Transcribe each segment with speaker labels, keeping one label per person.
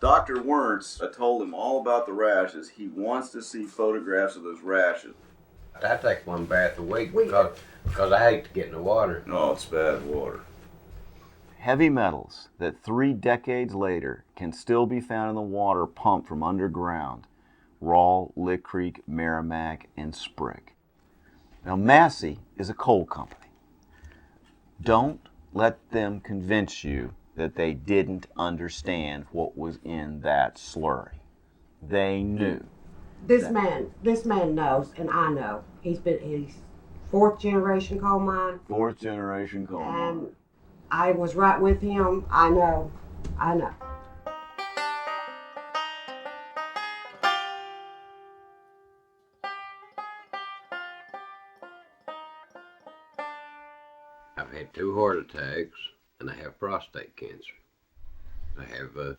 Speaker 1: Dr. Wernz, I told him all about the rashes. He wants to see photographs of those rashes.
Speaker 2: I take one bath a week because I hate to get in the water.
Speaker 1: No, it's bad water.
Speaker 3: Heavy metals that 3 decades later can still be found in the water pumped from underground. Raw, Lick Creek, Merrimack, and Sprig. Now, Massey is a coal company. Don't let them convince you that they didn't understand what was in that slurry. They knew.
Speaker 4: This man knows, and I know. He's 4th generation coal mine.
Speaker 3: 4th generation coal mine.
Speaker 4: And I was right with him. I know.
Speaker 2: I've had 2 heart attacks, and I have prostate cancer. I have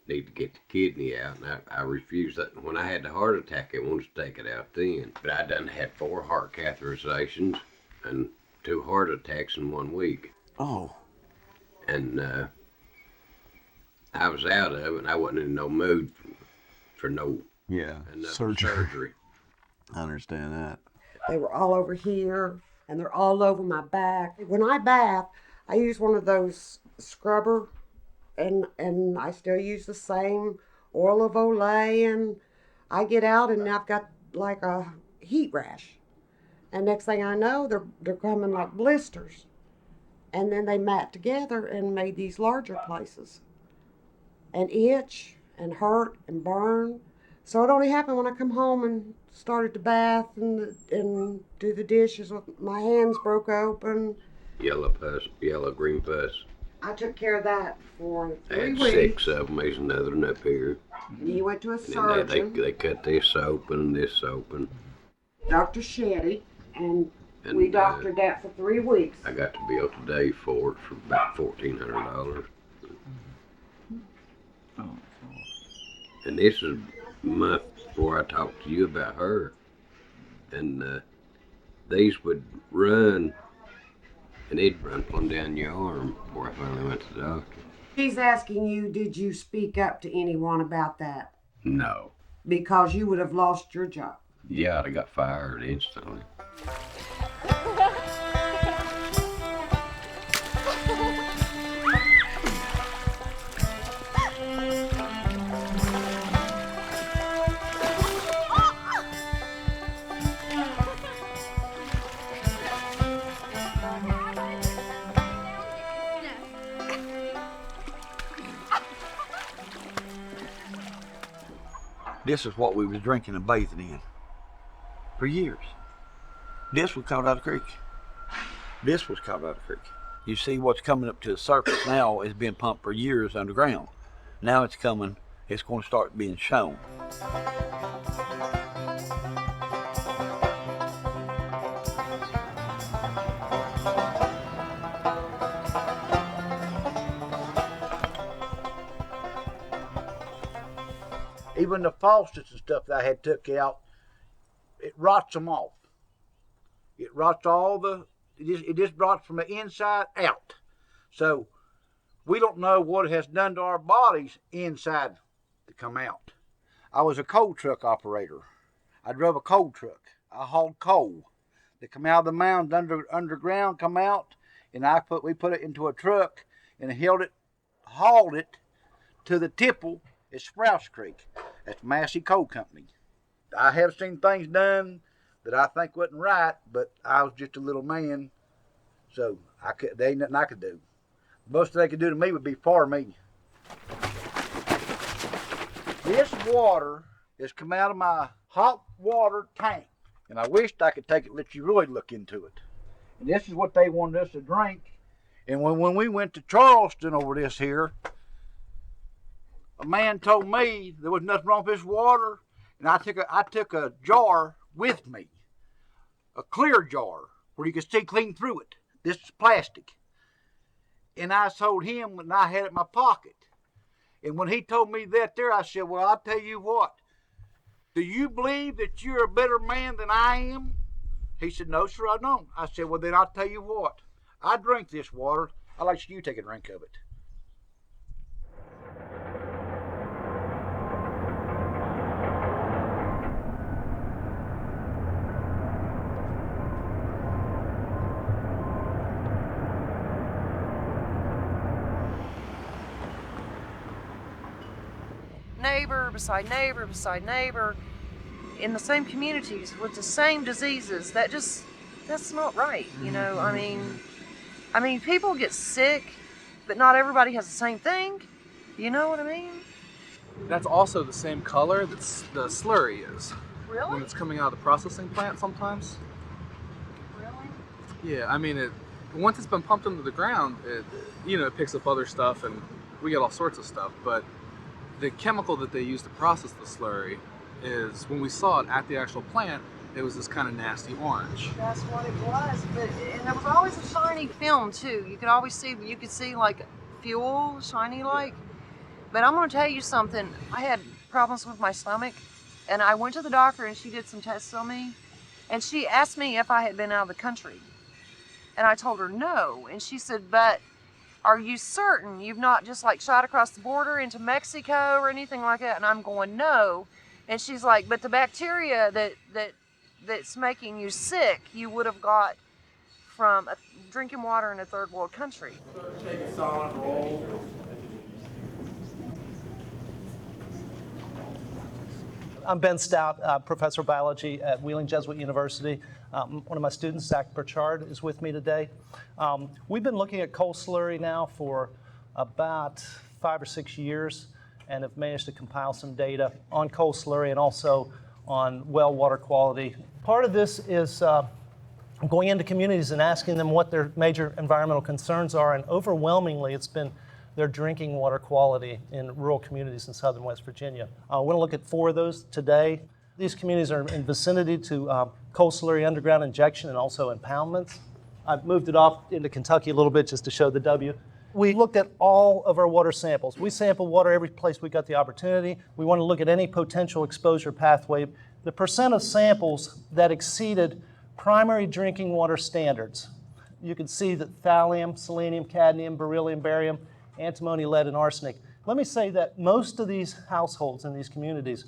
Speaker 2: need to get the kidney out, and I refused that. When I had the heart attack, I wanted to take it out then. But I done had 4 heart catheterizations and 2 heart attacks in 1 week.
Speaker 3: Oh.
Speaker 2: And I was out of it, and I wasn't in no mood for no surgery.
Speaker 3: I understand that.
Speaker 4: They were all over here, and they're all over my back. When I bath, I use one of those scrubber, and I still use the same oil of Olay, and I get out and I've got like a heat rash. And next thing I know, they're coming like blisters. And then they mat together and made these larger places. And itch and hurt and burn. So it only happened when I come home and started to bath and do the dishes. My hands broke open.
Speaker 2: Yellow green pus.
Speaker 4: I took care of that for 3 weeks.
Speaker 2: 6 of them. There's another one up here.
Speaker 4: And he went to a surgeon.
Speaker 2: They cut this open and this open.
Speaker 4: Dr. Shetty, and we doctored that for 3 weeks.
Speaker 2: I got the bill today for it for about $1,400.
Speaker 1: Oh.
Speaker 2: And this is a month before I talked to you about her. And these would run, and they'd run plumb down your arm before I finally went to the doctor.
Speaker 4: He's asking you, did you speak up to anyone about that?
Speaker 2: No.
Speaker 4: Because you would have lost your job.
Speaker 2: Yeah, I got fired instantly.
Speaker 5: This is what we was drinking and bathing in for years. This was caught out of the creek. This was caught out of the creek. You see what's coming up to the surface now is being pumped for years underground. Now it's coming, it's going to start being shown. Even the faucets and stuff that I had took out, it rots them off. It rots it just rots from the inside out. So we don't know what it has done to our bodies inside to come out. I was a coal truck operator. I drove a coal truck. I hauled coal. They come out of the mound underground, come out, and we put it into a truck and hauled it to the tipple at Sprouts Creek. That's Massey Coal Company. I have seen things done that I think wasn't right, but I was just a little man, so there ain't nothing I could do. Most they could do to me would be for me. This water is come out of my hot water tank, and I wished I could take it and let you really look into it. And this is what they wanted us to drink. And when we went to Charleston over this here, a man told me there was nothing wrong with this water, and I took a jar with me, a clear jar where you could see clean through it. This is plastic. And I told him, and I had it in my pocket. And when he told me that there, I said, well, I'll tell you what. Do you believe that you're a better man than I am? He said, no, sir, I don't. I said, well, then I'll tell you what. I drink this water. I'd like you to take a drink of it.
Speaker 6: beside neighbor beside neighbor in the same communities with the same diseases. That's not right. You know, I mean, people get sick, but not everybody has the same thing. You know what I mean?
Speaker 7: That's also the same color that the slurry is.
Speaker 6: Really?
Speaker 7: When it's coming out of the processing plant sometimes.
Speaker 6: Really?
Speaker 7: Yeah, I mean, once it's been pumped into the ground, it picks up other stuff and we get all sorts of stuff. But the chemical that they use to process the slurry is, when we saw it at the actual plant, it was this kind of nasty orange.
Speaker 6: That's what it was, and there was always a shiny film too. You could see like fuel, shiny like. But I'm gonna tell you something, I had problems with my stomach, and I went to the doctor and she did some tests on me, and she asked me if I had been out of the country. And I told her no, and she said, but are you certain you've not just like shot across the border into Mexico or anything like that? And I'm going, no. And she's like, but the bacteria that's making you sick, you would have got from drinking water in a third world country.
Speaker 8: Take a solid roll.
Speaker 9: I'm Ben Stout, professor of biology at Wheeling Jesuit University. One of my students, Zach Burchard, is with me today. We've been looking at coal slurry now for about 5 or 6 years and have managed to compile some data on coal slurry and also on well water quality. Part of this is going into communities and asking them what their major environmental concerns are, and overwhelmingly it's been their drinking water quality in rural communities in southern West Virginia. I want to look at 4 of those today. These communities are in vicinity to coal slurry underground injection and also impoundments. I've moved it off into Kentucky a little bit just to show the W. We looked at all of our water samples. We sample water every place we got the opportunity. We want to look at any potential exposure pathway. The percent of samples that exceeded primary drinking water standards. You can see that thallium, selenium, cadmium, beryllium, barium, antimony, lead, and arsenic. Let me say that most of these households in these communities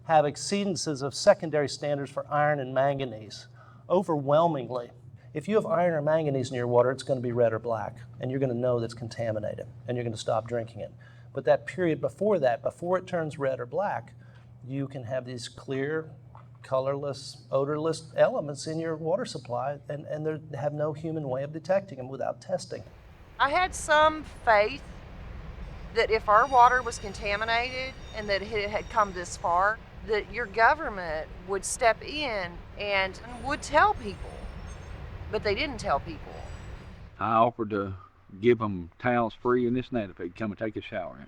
Speaker 9: have exceedances of secondary standards for iron and manganese. Overwhelmingly, if you have iron or manganese in your water, it's going to be red or black, and you're going to know that's contaminated, and you're going to stop drinking it. But that period before that, before it turns red or black, you can have these clear, colorless, odorless elements in your water supply, and they have no human way of detecting them without testing.
Speaker 6: I had some faith that if our water was contaminated and that it had come this far, that your government would step in and would tell people. But they didn't tell people.
Speaker 10: I offered to give them towels free and this and that if they'd come and take a shower in.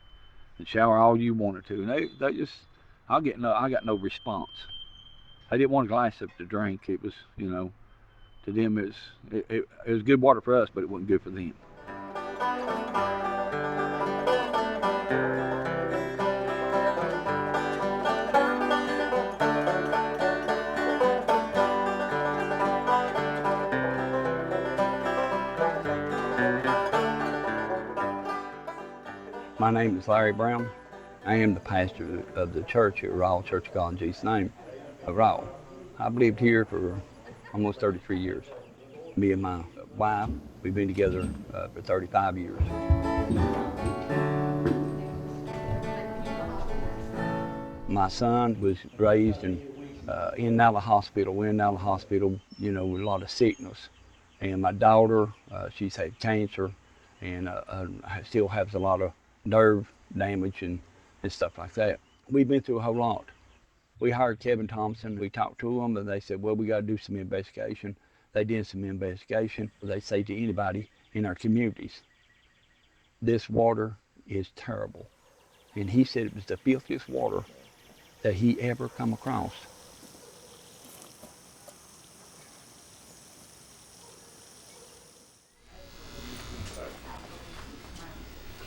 Speaker 10: And shower all you wanted to. And they just, I got no response. They didn't want a glass of to drink. It was, to them it was good water for us, but it wasn't good for them. My name is Larry Brown. I am the pastor of the church at Raw Church of God in Jesus' name of Raw. I've lived here for almost 33 years. Me and my wife, we've been together for 35 years. My son was raised in Nala Hospital. We're in Nala Hospital, with a lot of sickness. And my daughter, she's had cancer and still has a lot of nerve damage and stuff like that. We've been through a whole lot. We hired Kevin Thompson. We talked to them and they said, well, we got to do some investigation. They did some investigation. They say to anybody in our communities, this water is terrible. And he said it was the filthiest water that he ever come across.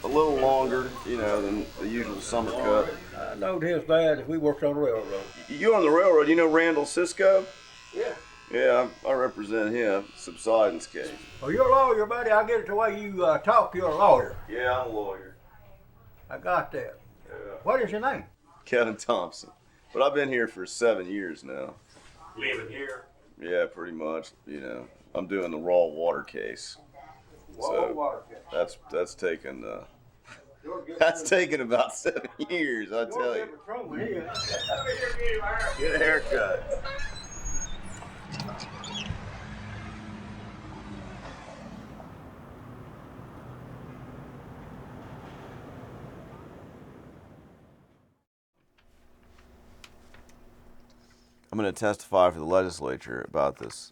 Speaker 1: A little longer, than the usual summer cut.
Speaker 8: I knowed his dad. We worked on the railroad.
Speaker 1: You on the railroad, you know Randall Cisco?
Speaker 8: Yeah.
Speaker 1: Yeah, I represent him, subsidence case.
Speaker 8: Well, you're a lawyer, buddy. I get it the way you talk. You're a lawyer.
Speaker 1: Yeah, I'm a lawyer.
Speaker 8: I got that.
Speaker 1: Yeah.
Speaker 8: What is your name?
Speaker 1: Kevin Thompson. But I've been here for 7 years now.
Speaker 8: Living here.
Speaker 1: Yeah, pretty much. I'm doing the raw water case.
Speaker 8: Water case.
Speaker 1: That's taken That's taken about 7 years, I tell you. Get a haircut. I'm going to testify for the legislature about this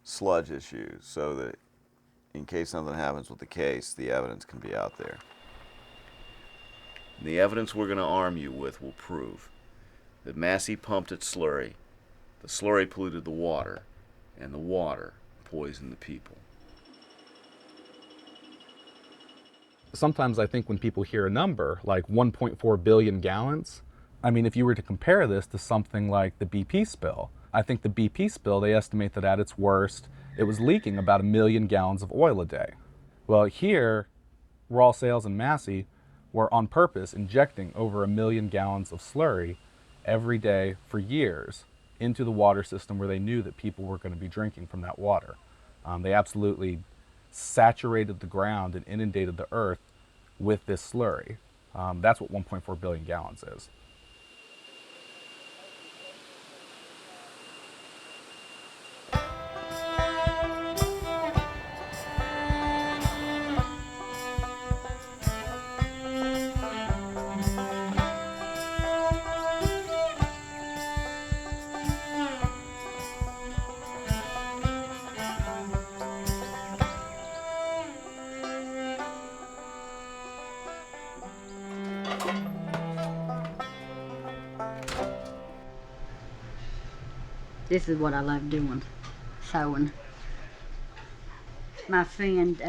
Speaker 1: sludge issue so that in case something happens with the case, the evidence can be out there. And the evidence we're going to arm you with will prove that Massey pumped its slurry, the slurry polluted the water, and the water poisoned the people.
Speaker 7: Sometimes I think when people hear a number like 1.4 billion gallons, I mean, if you were to compare this to something like the BP spill, I think the BP spill, they estimate that at its worst, it was leaking about 1 million gallons of oil a day. Well, here, Raw Sales and Massey were on purpose injecting over 1 million gallons of slurry every day for years into the water system where they knew that people were going to be drinking from that water. They absolutely saturated the ground and inundated the earth with this slurry. That's what 1.4 billion gallons is.
Speaker 11: This is what I love doing, sewing. My friend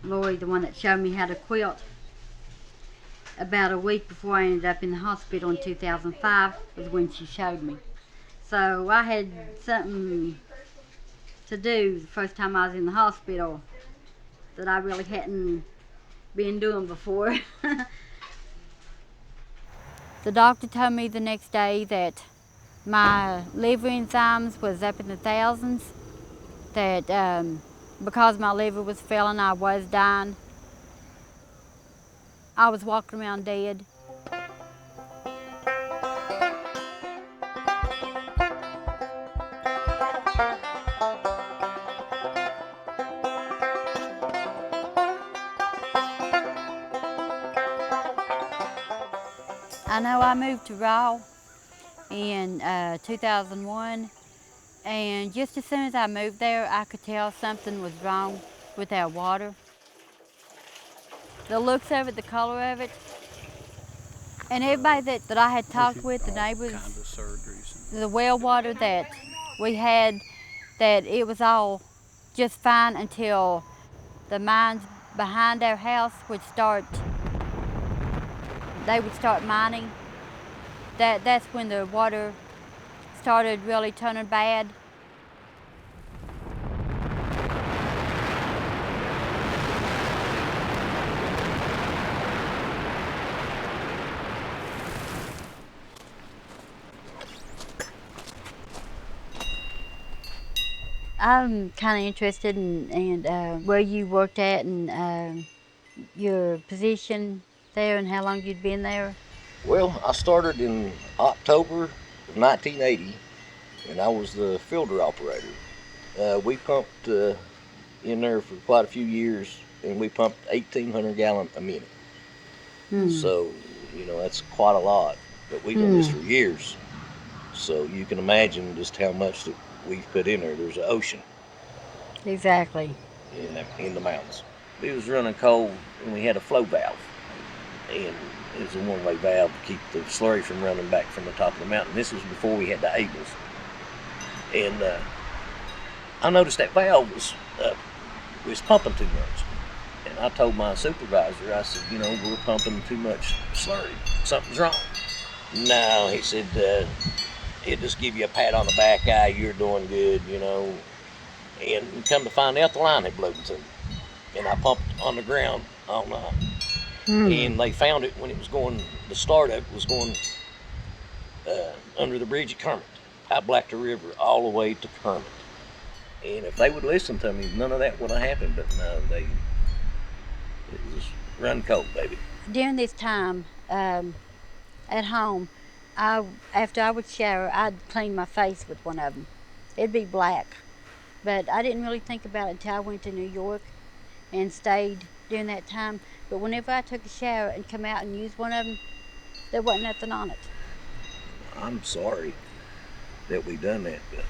Speaker 11: Lori, the one that showed me how to quilt, about a week before I ended up in the hospital in 2005 was when she showed me. So I had something to do the first time I was in the hospital that I really hadn't been doing before. The doctor told me the next day that my liver enzymes was up in the thousands, that because my liver was failing, I was dying. I was walking around dead. I know I moved to Raw in 2001, and just as soon as I moved there, I could tell something was wrong with our water. The looks of it, the color of it, and everybody that I had talked with, the neighbors, the well water that we had, that it was all just fine until the mines behind our house would start, they would start mining. That's when the water started really turning bad. I'm kind of interested in where you worked at and your position there and how long you'd been there.
Speaker 12: Well, I started in October of 1980, and I was the filter operator. We pumped in there for quite a few years, and we pumped 1,800 gallons a minute. So, you know, that's quite a lot, but we've done this for years. So you can imagine just how much that we've put in there. There's an ocean.
Speaker 11: Exactly.
Speaker 12: In the mountains. It was running cold, and we had a flow valve, and it was a one-way valve to keep the slurry from running back from the top of the mountain. This was before we had the Abels. And I noticed that valve was pumping too much. And I told my supervisor, I said, you know, we're pumping too much slurry. Something's wrong. No, he said, he'll just give you a pat on the back, you're doing good, you know. And come to find out, the line had blown to me. And I pumped on the ground all night. And they found it when it was going, the startup was going under the bridge at Kermit, out Black the River, all the way to Kermit. And if they would listen to me, none of that would have happened, but no, it was run cold, baby.
Speaker 11: During this time at home, after I would shower, I'd clean my face with one of them. It'd be black, but I didn't really think about it until I went to New York and stayed during that time. But whenever I took a shower and come out and used one of them, there wasn't nothing on it.
Speaker 12: I'm sorry that we done that, but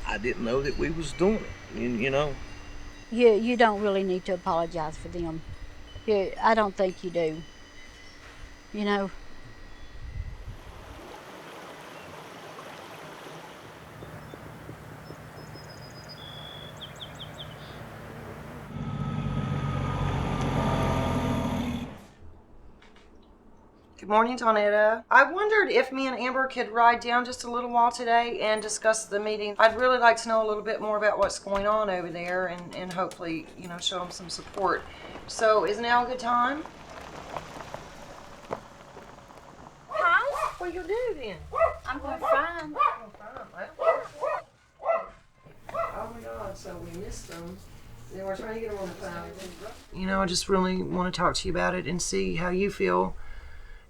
Speaker 12: I didn't know that we was doing it. You know.
Speaker 11: You don't really need to apologize for them. I don't think you do. You know.
Speaker 6: Good morning, Tonetta. I wondered if me and Amber could ride down just a little while today and discuss the meeting. I'd really like to know a little bit more about what's going on over there and hopefully, show them some support. So is now a good time? Huh? What you do then?
Speaker 11: I'm going to find.
Speaker 6: Oh my God, so we missed them. Then we're trying to get them on the phone. I just really want to talk to you about it and see how you feel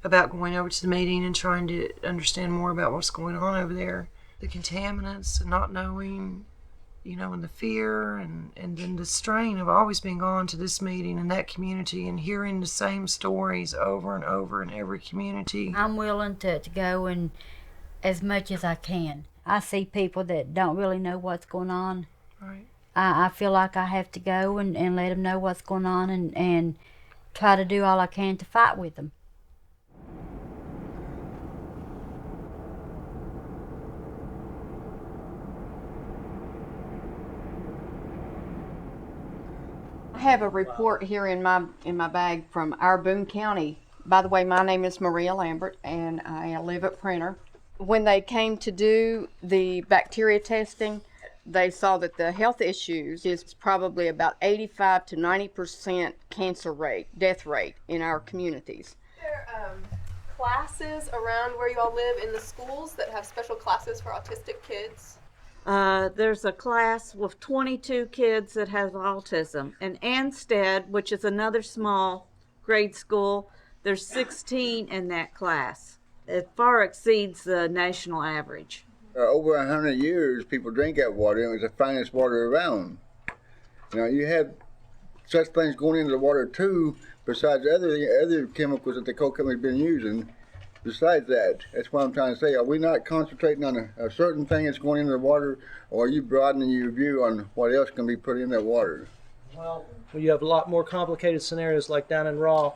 Speaker 6: about going over to the meeting and trying to understand more about what's going on over there. The contaminants and not knowing, and the fear and then the strain of always being gone to this meeting and that community and hearing the same stories over and over in every community.
Speaker 11: I'm willing to go and as much as I can. I see people that don't really know what's going on.
Speaker 6: Right.
Speaker 11: I feel like I have to go and let them know what's going on and try to do all I can to fight with them.
Speaker 13: I have a report here in my bag from our Boone County. By the way, my name is Maria Lambert, and I live at Printer. When they came to do the bacteria testing, they saw that the health issues is probably about 85 to 90% cancer rate, death rate in our communities.
Speaker 14: There are classes around where you all live in the schools that have special classes for autistic kids.
Speaker 15: There's a class with 22 kids that have autism. In Anstead, which is another small grade school, there's 16 in that class. It far exceeds the national average.
Speaker 8: Over 100 years, people drink that water, and it was the finest water around. You have such things going into the water too, besides other chemicals that the coal company's been using. Besides that, that's what I'm trying to say. Are we not concentrating on a certain thing that's going into the water, or are you broadening your view on what else can be put in that water?
Speaker 9: Well, you have a lot more complicated scenarios like down in Raw.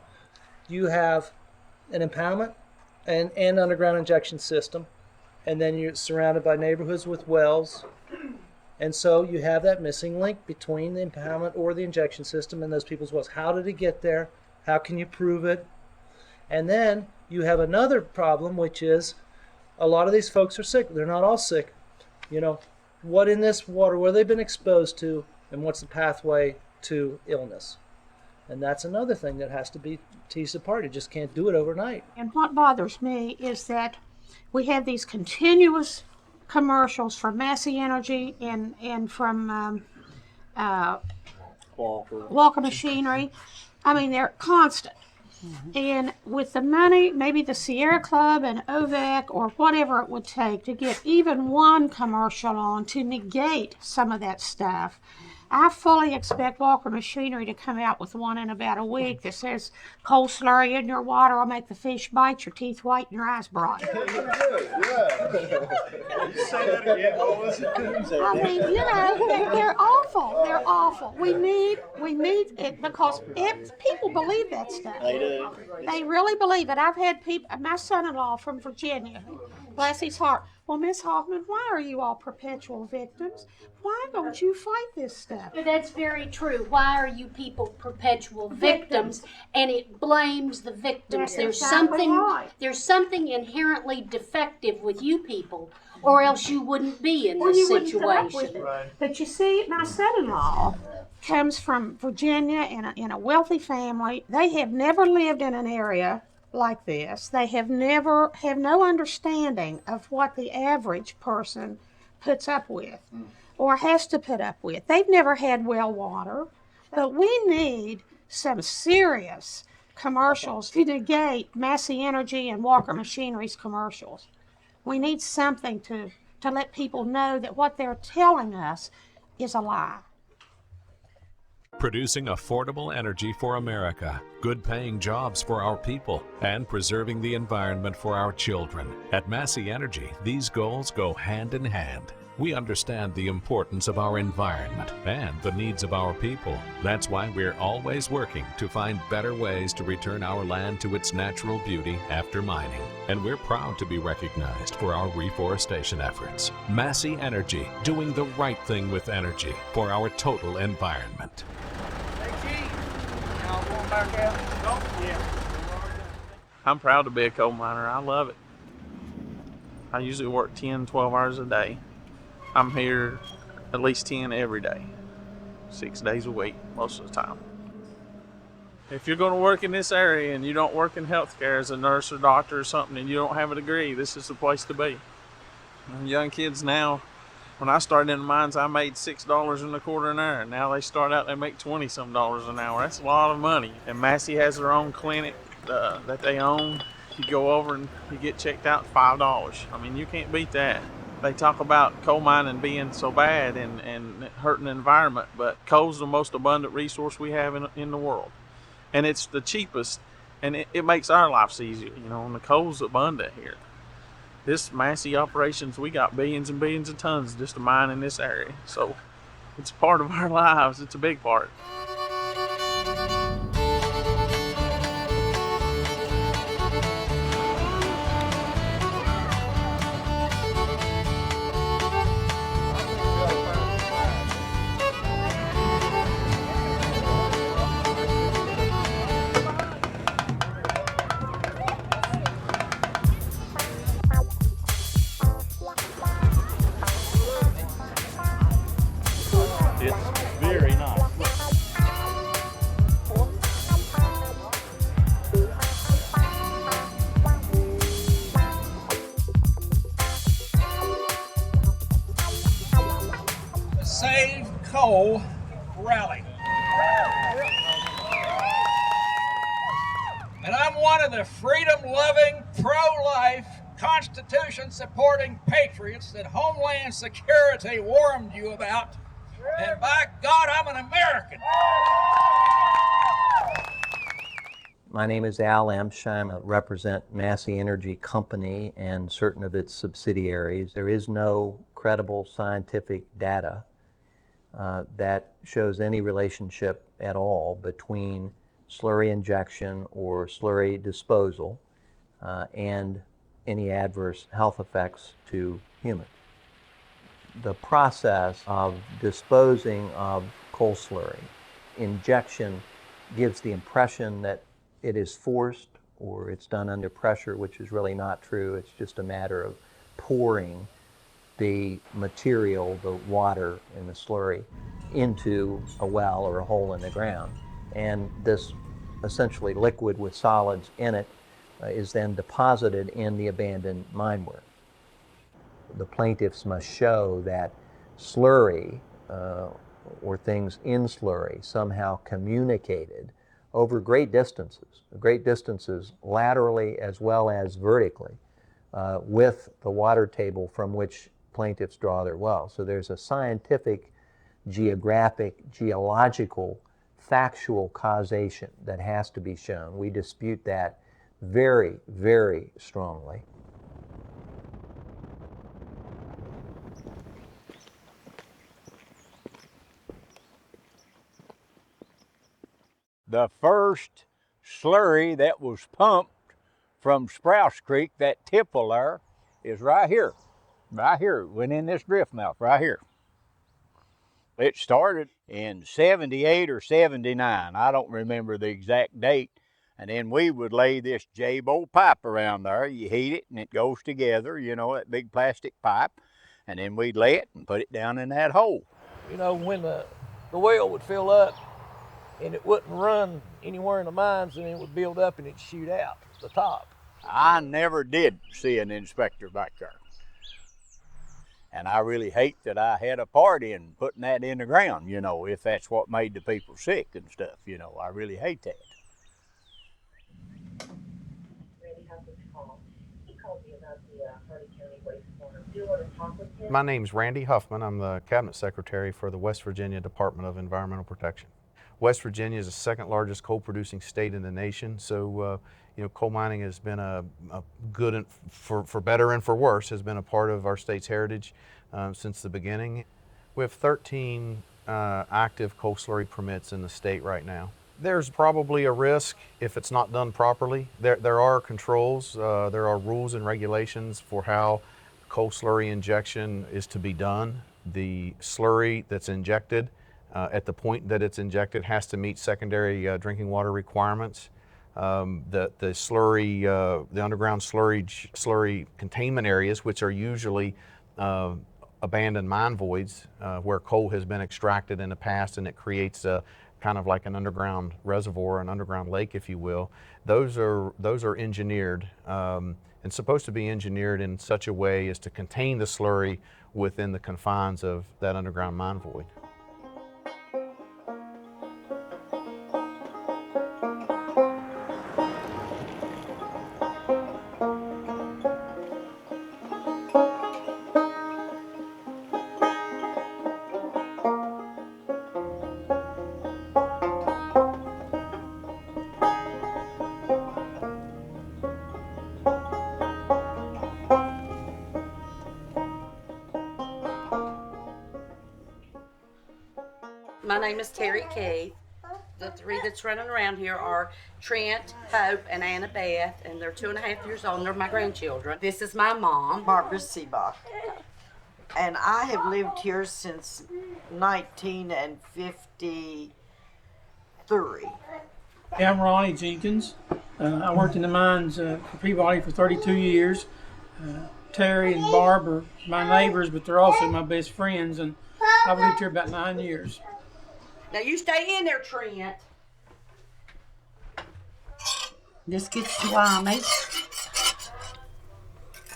Speaker 9: You have an impoundment and underground injection system, and then you're surrounded by neighborhoods with wells. And so you have that missing link between the impoundment or the injection system and those people's wells. How did it get there? How can you prove it? And then you have another problem, which is a lot of these folks are sick. They're not all sick. What in this water, what have they been exposed to, and what's the pathway to illness? And that's another thing that has to be teased apart. You just can't do it overnight.
Speaker 16: And what bothers me is that we have these continuous commercials from Massey Energy and from Walker Machinery. I mean, they're constant. Mm-hmm. And with the money, maybe the Sierra Club and OVEC or whatever it would take to get even one commercial on to negate some of that stuff, I fully expect Walker Machinery to come out with one in about a week that says, coal slurry in your water will make the fish bite, your teeth white, and your eyes bright.
Speaker 8: Say that again.
Speaker 16: I mean, they're awful. They're awful. We need it because people believe that stuff.
Speaker 12: They do.
Speaker 16: They really believe it. I've had people, my son-in-law from Virginia, bless his heart. Well, Miss Hoffman, why are you all perpetual victims? Why don't you fight this stuff?
Speaker 17: That's very true. Why are you people perpetual victims? And it blames the victims. There's something inherently defective with you people, or else you wouldn't be in this situation.
Speaker 16: But you see, my son-in-law comes from Virginia in a wealthy family. They have never lived in an area like this. They have no understanding of what the average person puts up with or has to put up with. They've never had well water, but we need some serious commercials to negate Massey Energy and Walker Machinery's commercials. We need something to let people know that what they're telling us is a lie.
Speaker 18: Producing affordable energy for America, good-paying jobs for our people, and preserving the environment for our children. At Massey Energy, these goals go hand in hand. We understand the importance of our environment and the needs of our people. That's why we're always working to find better ways to return our land to its natural beauty after mining. And we're proud to be recognized for our reforestation efforts. Massey Energy, doing the right thing with energy for our total environment.
Speaker 19: I'm proud to be a coal miner. I love it. I usually work 10, 12 hours a day. I'm here at least 10 every day, 6 days a week, most of the time. If you're going to work in this area and you don't work in healthcare as a nurse or doctor or something and you don't have a degree, this is the place to be. And young kids now, when I started in the mines, I made $6.25 an hour. Now they start out, they make $20-some an hour. That's a lot of money. And Massey has their own clinic that they own. You go over and you get checked out $5. I mean, you can't beat that. They talk about coal mining being so bad and hurting the environment, but coal's the most abundant resource we have in the world. And it's the cheapest, and it makes our lives easier, you know, and the coal's abundant here. This Massey operations, we got billions and billions of tons just to mine in this area. So it's part of our lives. It's a big part.
Speaker 20: Save Coal rally. And I'm one of the freedom-loving, pro-life, Constitution-supporting patriots that Homeland Security warned you about. And by God, I'm an American.
Speaker 21: My name is Al Emsch. I represent Massey Energy Company and certain of its subsidiaries. There is no credible scientific data that shows any relationship at all between slurry injection or slurry disposal and any adverse health effects to humans. The process of disposing of coal slurry, injection gives the impression that it is forced or it's done under pressure, which is really not true. It's just a matter of pouring the material, the water and the slurry, into a well or a hole in the ground. And this essentially liquid with solids in it is then deposited in the abandoned mine work. The plaintiffs must show that slurry or things in slurry somehow communicated over great distances laterally as well as vertically with the water table from which plaintiffs draw their wells. So there's a scientific, geographic, geological, factual causation that has to be shown. We dispute that very, very strongly.
Speaker 22: The first slurry that was pumped from Sprouse Creek, that tipple there, is right here. Right here, it went in this drift mouth right here. It started in 78 or 79, I don't remember the exact date. And then we would lay this J-bolt pipe around there. You heat it and it goes together, you know, that big plastic pipe. And then we'd lay it and put it down in that hole.
Speaker 23: You know, when the well would fill up and it wouldn't run anywhere in the mines, and it would build up and it'd shoot out the top.
Speaker 22: I never did see an inspector back there. And I really hate that I had a part in putting that in the ground, you know, if that's what made the people sick and stuff, you know. I really hate that.
Speaker 2: My name's Randy Huffman. I'm the Cabinet Secretary for the West Virginia Department of Environmental Protection. West Virginia is the second largest coal producing state in the nation, so coal mining has been a good, and for better and for worse, has been a part of our state's heritage since the beginning. We have 13 active coal slurry permits in the state right now. There's probably a risk if it's not done properly. There are controls, there are rules and regulations for how coal slurry injection is to be done. The slurry that's injected at the point that it's injected has to meet secondary drinking water requirements. The slurry, the underground slurry containment areas, which are usually abandoned mine voids where coal has been extracted in the past and it creates a kind of like an underground reservoir, an underground lake, if you will. Those are engineered and supposed to be engineered in such a way as to contain the slurry within the confines of that underground mine void.
Speaker 3: My name is Terry Keith. The three that's running around here are Trent, Hope, and Annabeth, and they're 2.5 years old, and they're my grandchildren. This is my mom,
Speaker 4: Barbara Seebach. And I have lived here since 1953.
Speaker 24: I'm Ronnie Jenkins. I worked in the mines for Peabody for 32 years. Terry and Barb are my neighbors, but they're also my best friends, and I've lived here about 9 years.
Speaker 3: Now you stay in there, Trent.
Speaker 4: This gets slimy.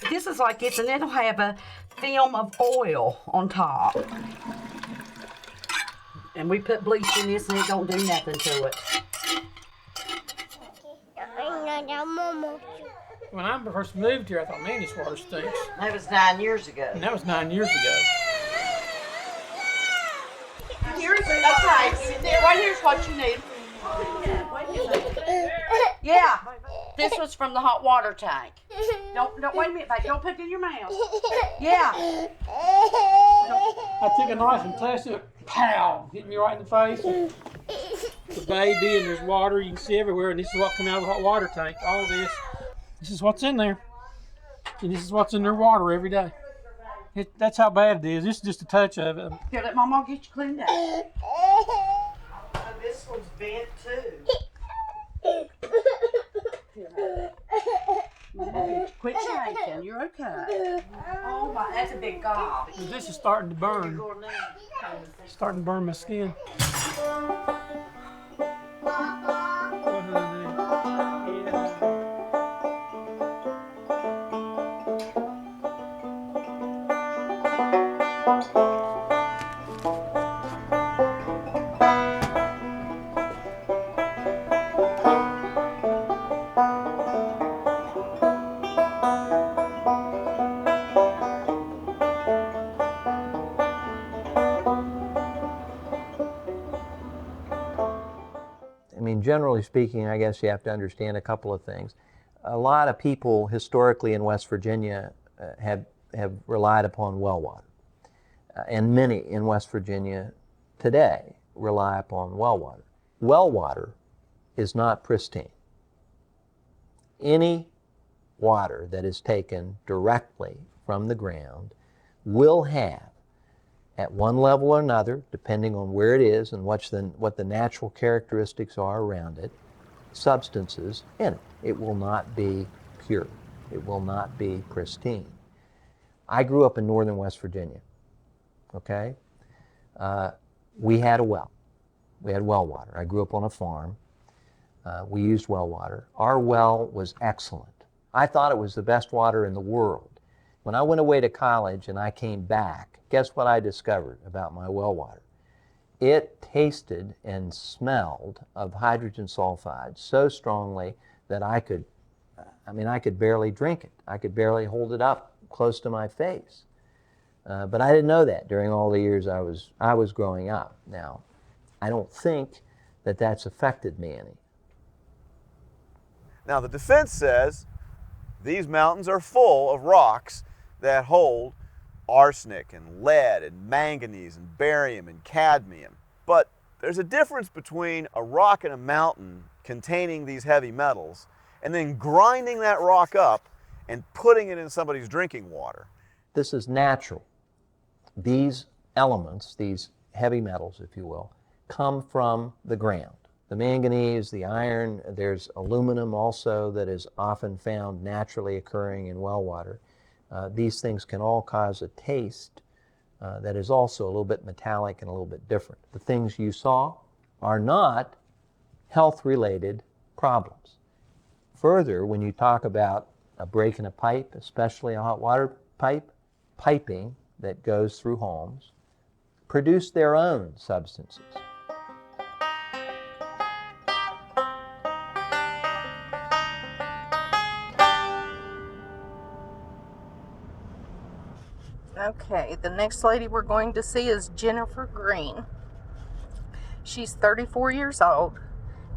Speaker 3: This is like this, and it'll have a film of oil on top. And we put bleach in this, and it don't do nothing to it.
Speaker 24: When I first moved here, I thought, man, this water stinks.
Speaker 4: That was 9 years ago.
Speaker 24: And that was 9 years ago.
Speaker 3: Here's okay. Right here's what you need. Yeah, this was from the hot water tank. Don't wait a minute, babe. Don't put it in your mouth. Yeah.
Speaker 24: I took a knife and touched it. Pow! Hit me right in the face. The baby and there's water you can see everywhere, and this is what come out of the hot water tank. All this. This is what's in there, and this is what's in their water every day. That's how bad it is. This is just a touch of it.
Speaker 3: Here, let Mama get you cleaned up.
Speaker 4: This one's bent too.
Speaker 3: Quit shaking. You're okay. Oh my, that's a big gob.
Speaker 24: This is starting to burn. It's starting to burn my skin.
Speaker 21: Generally speaking, I guess you have to understand a couple of things. A lot of people historically in West Virginia have relied upon well water. And many in West Virginia today rely upon well water. Well water is not pristine. Any water that is taken directly from the ground will have, at one level or another, depending on where it is and what the natural characteristics are around it, substances in it. It will not be pure. It will not be pristine. I grew up in northern West Virginia, okay? We had a well. We had well water. I grew up on a farm. We used well water. Our well was excellent. I thought it was the best water in the world. When I went away to college and I came back, guess what I discovered about my well water? It tasted and smelled of hydrogen sulfide so strongly that I could barely drink it. I could barely hold it up close to my face. But I didn't know that during all the years I was growing up. Now, I don't think that that's affected me any.
Speaker 1: Now, the defense says these mountains are full of rocks that hold arsenic and lead and manganese and barium and cadmium. But there's a difference between a rock in a mountain containing these heavy metals and then grinding that rock up and putting it in somebody's drinking water.
Speaker 21: This is natural. These elements, these heavy metals, if you will, come from the ground. The manganese, the iron, there's aluminum also that is often found naturally occurring in well water. These things can all cause a taste that is also a little bit metallic and a little bit different. The things you saw are not health-related problems. Further, when you talk about a break in a pipe, especially a hot water pipe, piping that goes through homes, produce their own substances.
Speaker 5: Okay, the next lady we're going to see is Jennifer Green. She's 34 years old,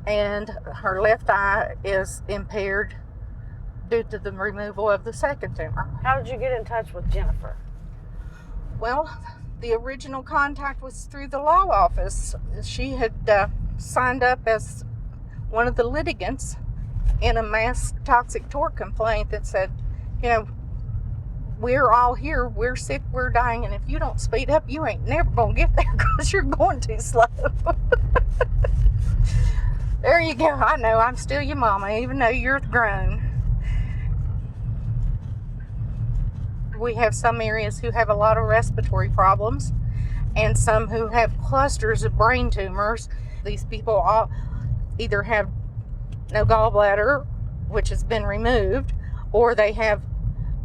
Speaker 5: and her left eye is impaired due to the removal of the second tumor.
Speaker 6: How did you get in touch with Jennifer?
Speaker 5: Well, the original contact was through the law office. She had signed up as one of the litigants in a mass toxic tort complaint that said, you know, we're all here, we're sick, we're dying, and if you don't speed up, you ain't never gonna get there because you're going too slow. There you go. I know, I'm still your mama, even though you're grown. We have some areas who have a lot of respiratory problems and some who have clusters of brain tumors. These people all either have no gallbladder, which has been removed, or they have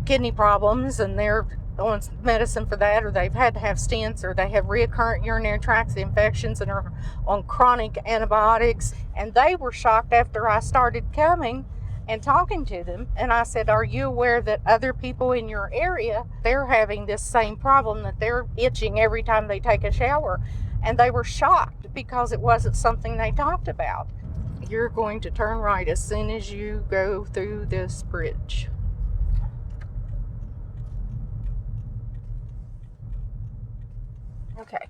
Speaker 5: kidney problems and they're on medicine for that, or they've had to have stents, or they have recurrent urinary tract infections and are on chronic antibiotics. And they were shocked after I started coming and talking to them, and I said, are you aware that other people in your area, they're having this same problem, that they're itching every time they take a shower? And they were shocked because it wasn't something they talked about. You're going to turn right as soon as you go through this bridge. Okay.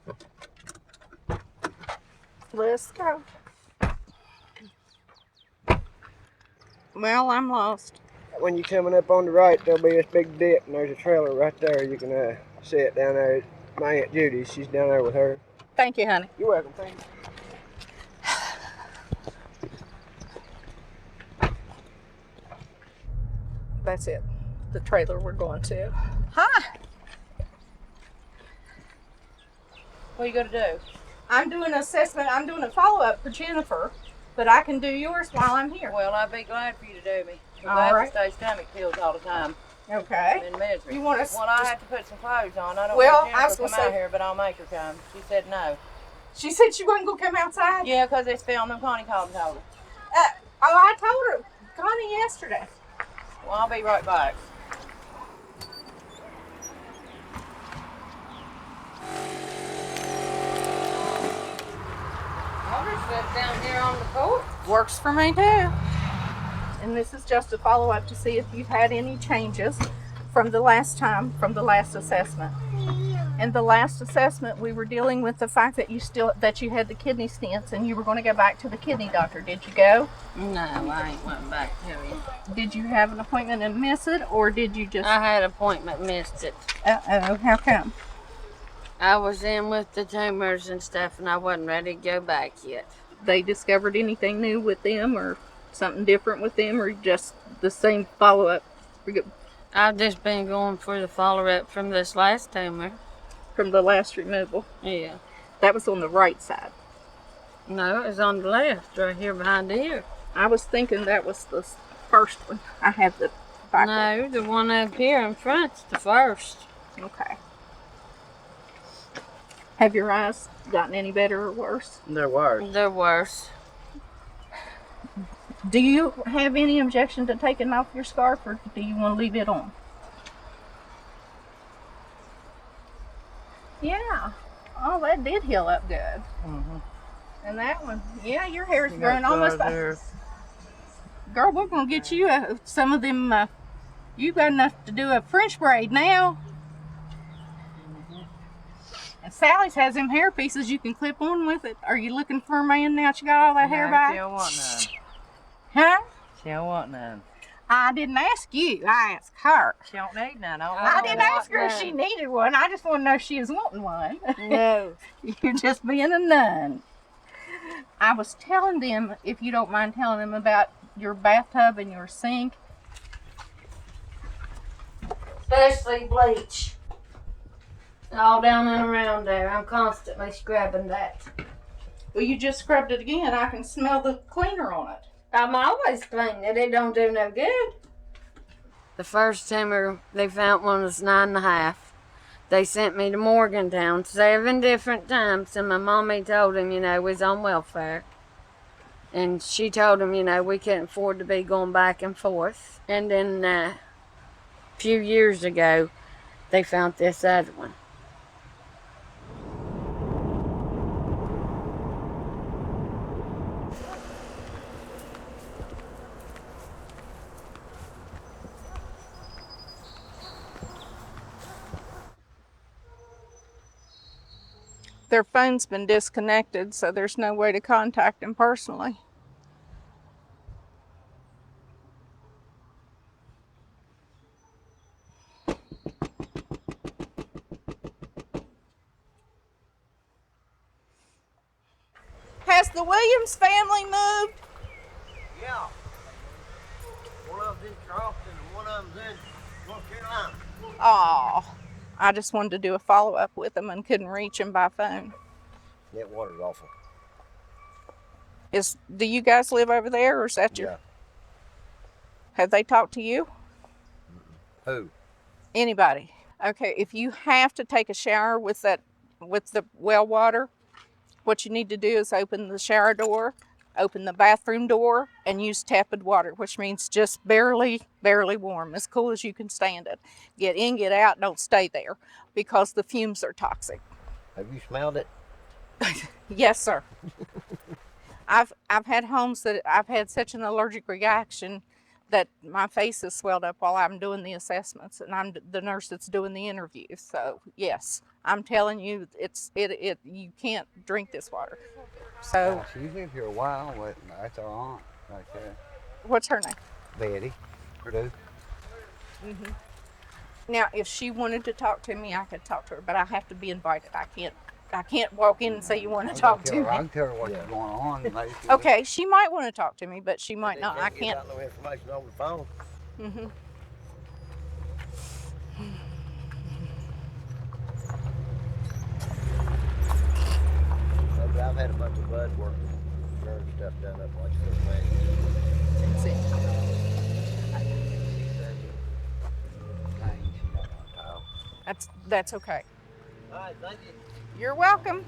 Speaker 5: Let's go. Well, I'm lost.
Speaker 7: When you're coming up on the right, there'll be this big dip, and there's a trailer right there. You can see it down there. My Aunt Judy, she's down there with her.
Speaker 5: Thank you, honey.
Speaker 7: You're welcome. Thank you.
Speaker 5: That's it. The trailer we're going to. Hi.
Speaker 6: What are you going to do?
Speaker 5: I'm doing an assessment. I'm doing a follow-up for Jennifer, but I can do yours while I'm here.
Speaker 6: Well, I'd be glad for you to do me.
Speaker 5: All
Speaker 6: I
Speaker 5: right.
Speaker 6: have to stay stomach pills all the time.
Speaker 5: Okay.
Speaker 6: I'm in misery.
Speaker 5: You want us?
Speaker 6: Well, I have to put some clothes on. I don't
Speaker 5: Well,
Speaker 6: want
Speaker 5: I was
Speaker 6: Jennifer to
Speaker 5: gonna
Speaker 6: come out
Speaker 5: say-
Speaker 6: here, but I'll make her come. She said no.
Speaker 5: She said she wasn't gonna come outside.
Speaker 6: Yeah, because it's filming. Connie called and told her.
Speaker 5: I told her, Connie, yesterday.
Speaker 6: Well, I'll be right back. I'll just sit down here on the porch.
Speaker 5: Works for me too. And this is just a follow-up to see if you've had any changes from the last time, from the last assessment. In the last assessment, we were dealing with the fact that you had the kidney stents and you were going to go back to the kidney doctor. Did you go?
Speaker 6: No, I ain't went back to him.
Speaker 5: Did you have an appointment and miss it, or did you just?
Speaker 6: I had an appointment, missed it.
Speaker 5: Uh-oh, how come?
Speaker 6: I was in with the tumors and stuff, and I wasn't ready to go back yet.
Speaker 5: They discovered anything new with them, or something different with them, or just the same follow-up?
Speaker 6: I've just been going for the follow-up from this last tumor.
Speaker 5: From the last removal?
Speaker 6: Yeah.
Speaker 5: That was on the right side.
Speaker 6: No, it was on the left, right here behind here.
Speaker 5: I was thinking that was the first one. I had the back
Speaker 6: No,
Speaker 5: one.
Speaker 6: the one up here in front's the first.
Speaker 5: Okay. Have your eyes gotten any better or worse?
Speaker 7: They're worse.
Speaker 6: They're worse.
Speaker 5: Do you have any objection to taking off your scarf, or do you want to leave it on? Yeah. Oh, that did heal up good. And that one, yeah, your hair's growing almost back. Girl, we're going to get you some of them. You got enough to do a French braid now. And Sally's has them hair pieces you can clip on with it. Are you looking for a man now that you got all that hair back?
Speaker 10: She don't want none.
Speaker 5: Huh?
Speaker 10: She don't want none.
Speaker 5: I didn't ask you. I asked her.
Speaker 10: She don't need none.
Speaker 5: I didn't ask her if she needed one. I just want to know if she was wanting one.
Speaker 10: No.
Speaker 5: You're just being a nun. I was telling them, if you don't mind telling them, about your bathtub and your sink.
Speaker 17: Especially bleach. All down and around there. I'm constantly scrubbing that.
Speaker 5: Well, you just scrubbed it again. I can smell the cleaner on it.
Speaker 17: I'm always cleaning it. It don't do no good. The first tumor they found one was 9.5. They sent me to Morgantown 7 different times, and my mommy told him, we was on welfare. And she told him, we couldn't afford to be going back and forth. And then a few years ago, they found this other one.
Speaker 5: Their phone's been disconnected, so there's no way to contact them personally. Has the Williams family moved?
Speaker 11: Yeah. One of them's in Charleston and one of them's in North Carolina.
Speaker 5: Aw. I just wanted to do a follow-up with them and couldn't reach them by phone.
Speaker 11: That water's awful.
Speaker 5: Do you guys live over there, or is that your...
Speaker 11: Yeah.
Speaker 5: Have they talked to you?
Speaker 11: Who?
Speaker 5: Anybody. Okay, if you have to take a shower with the well water, what you need to do is open the shower door, open the bathroom door, and use tepid water, which means just barely warm, as cool as you can stand it. Get in, get out, don't stay there, because the fumes are toxic.
Speaker 11: Have you smelled it?
Speaker 5: Yes, sir. I've had homes that I've had such an allergic reaction that my face is swelled up while I'm doing the assessments, and I'm the nurse that's doing the interviews. So yes, I'm telling you, you can't drink this water. So
Speaker 11: She's lived here a while, but that's our aunt right there.
Speaker 5: What's her name?
Speaker 11: Betty. Purdue.
Speaker 5: Mm-hmm. Now, if she wanted to talk to me, I could talk to her, but I have to be invited. I can't walk in and say you want to talk to me.
Speaker 11: I can tell her what's going on. Maybe
Speaker 5: Okay, she might want to talk to me, but she might not. I can't.
Speaker 11: Got no information over the phone.
Speaker 5: Mm-hmm.
Speaker 11: But I've had a bunch of blood work and nerve stuff done up like this, man.
Speaker 5: That's okay.
Speaker 11: All right, thank you.
Speaker 5: You're welcome.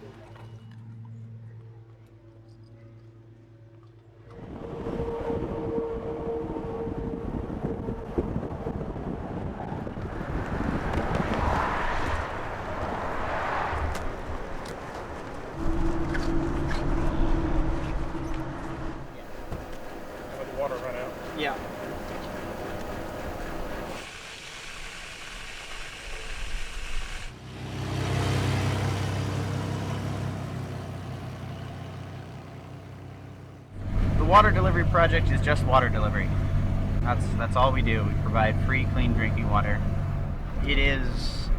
Speaker 19: Let the water run out. Yeah.
Speaker 13: The water delivery project is just water delivery. That's all we do. We provide free, clean drinking water. It is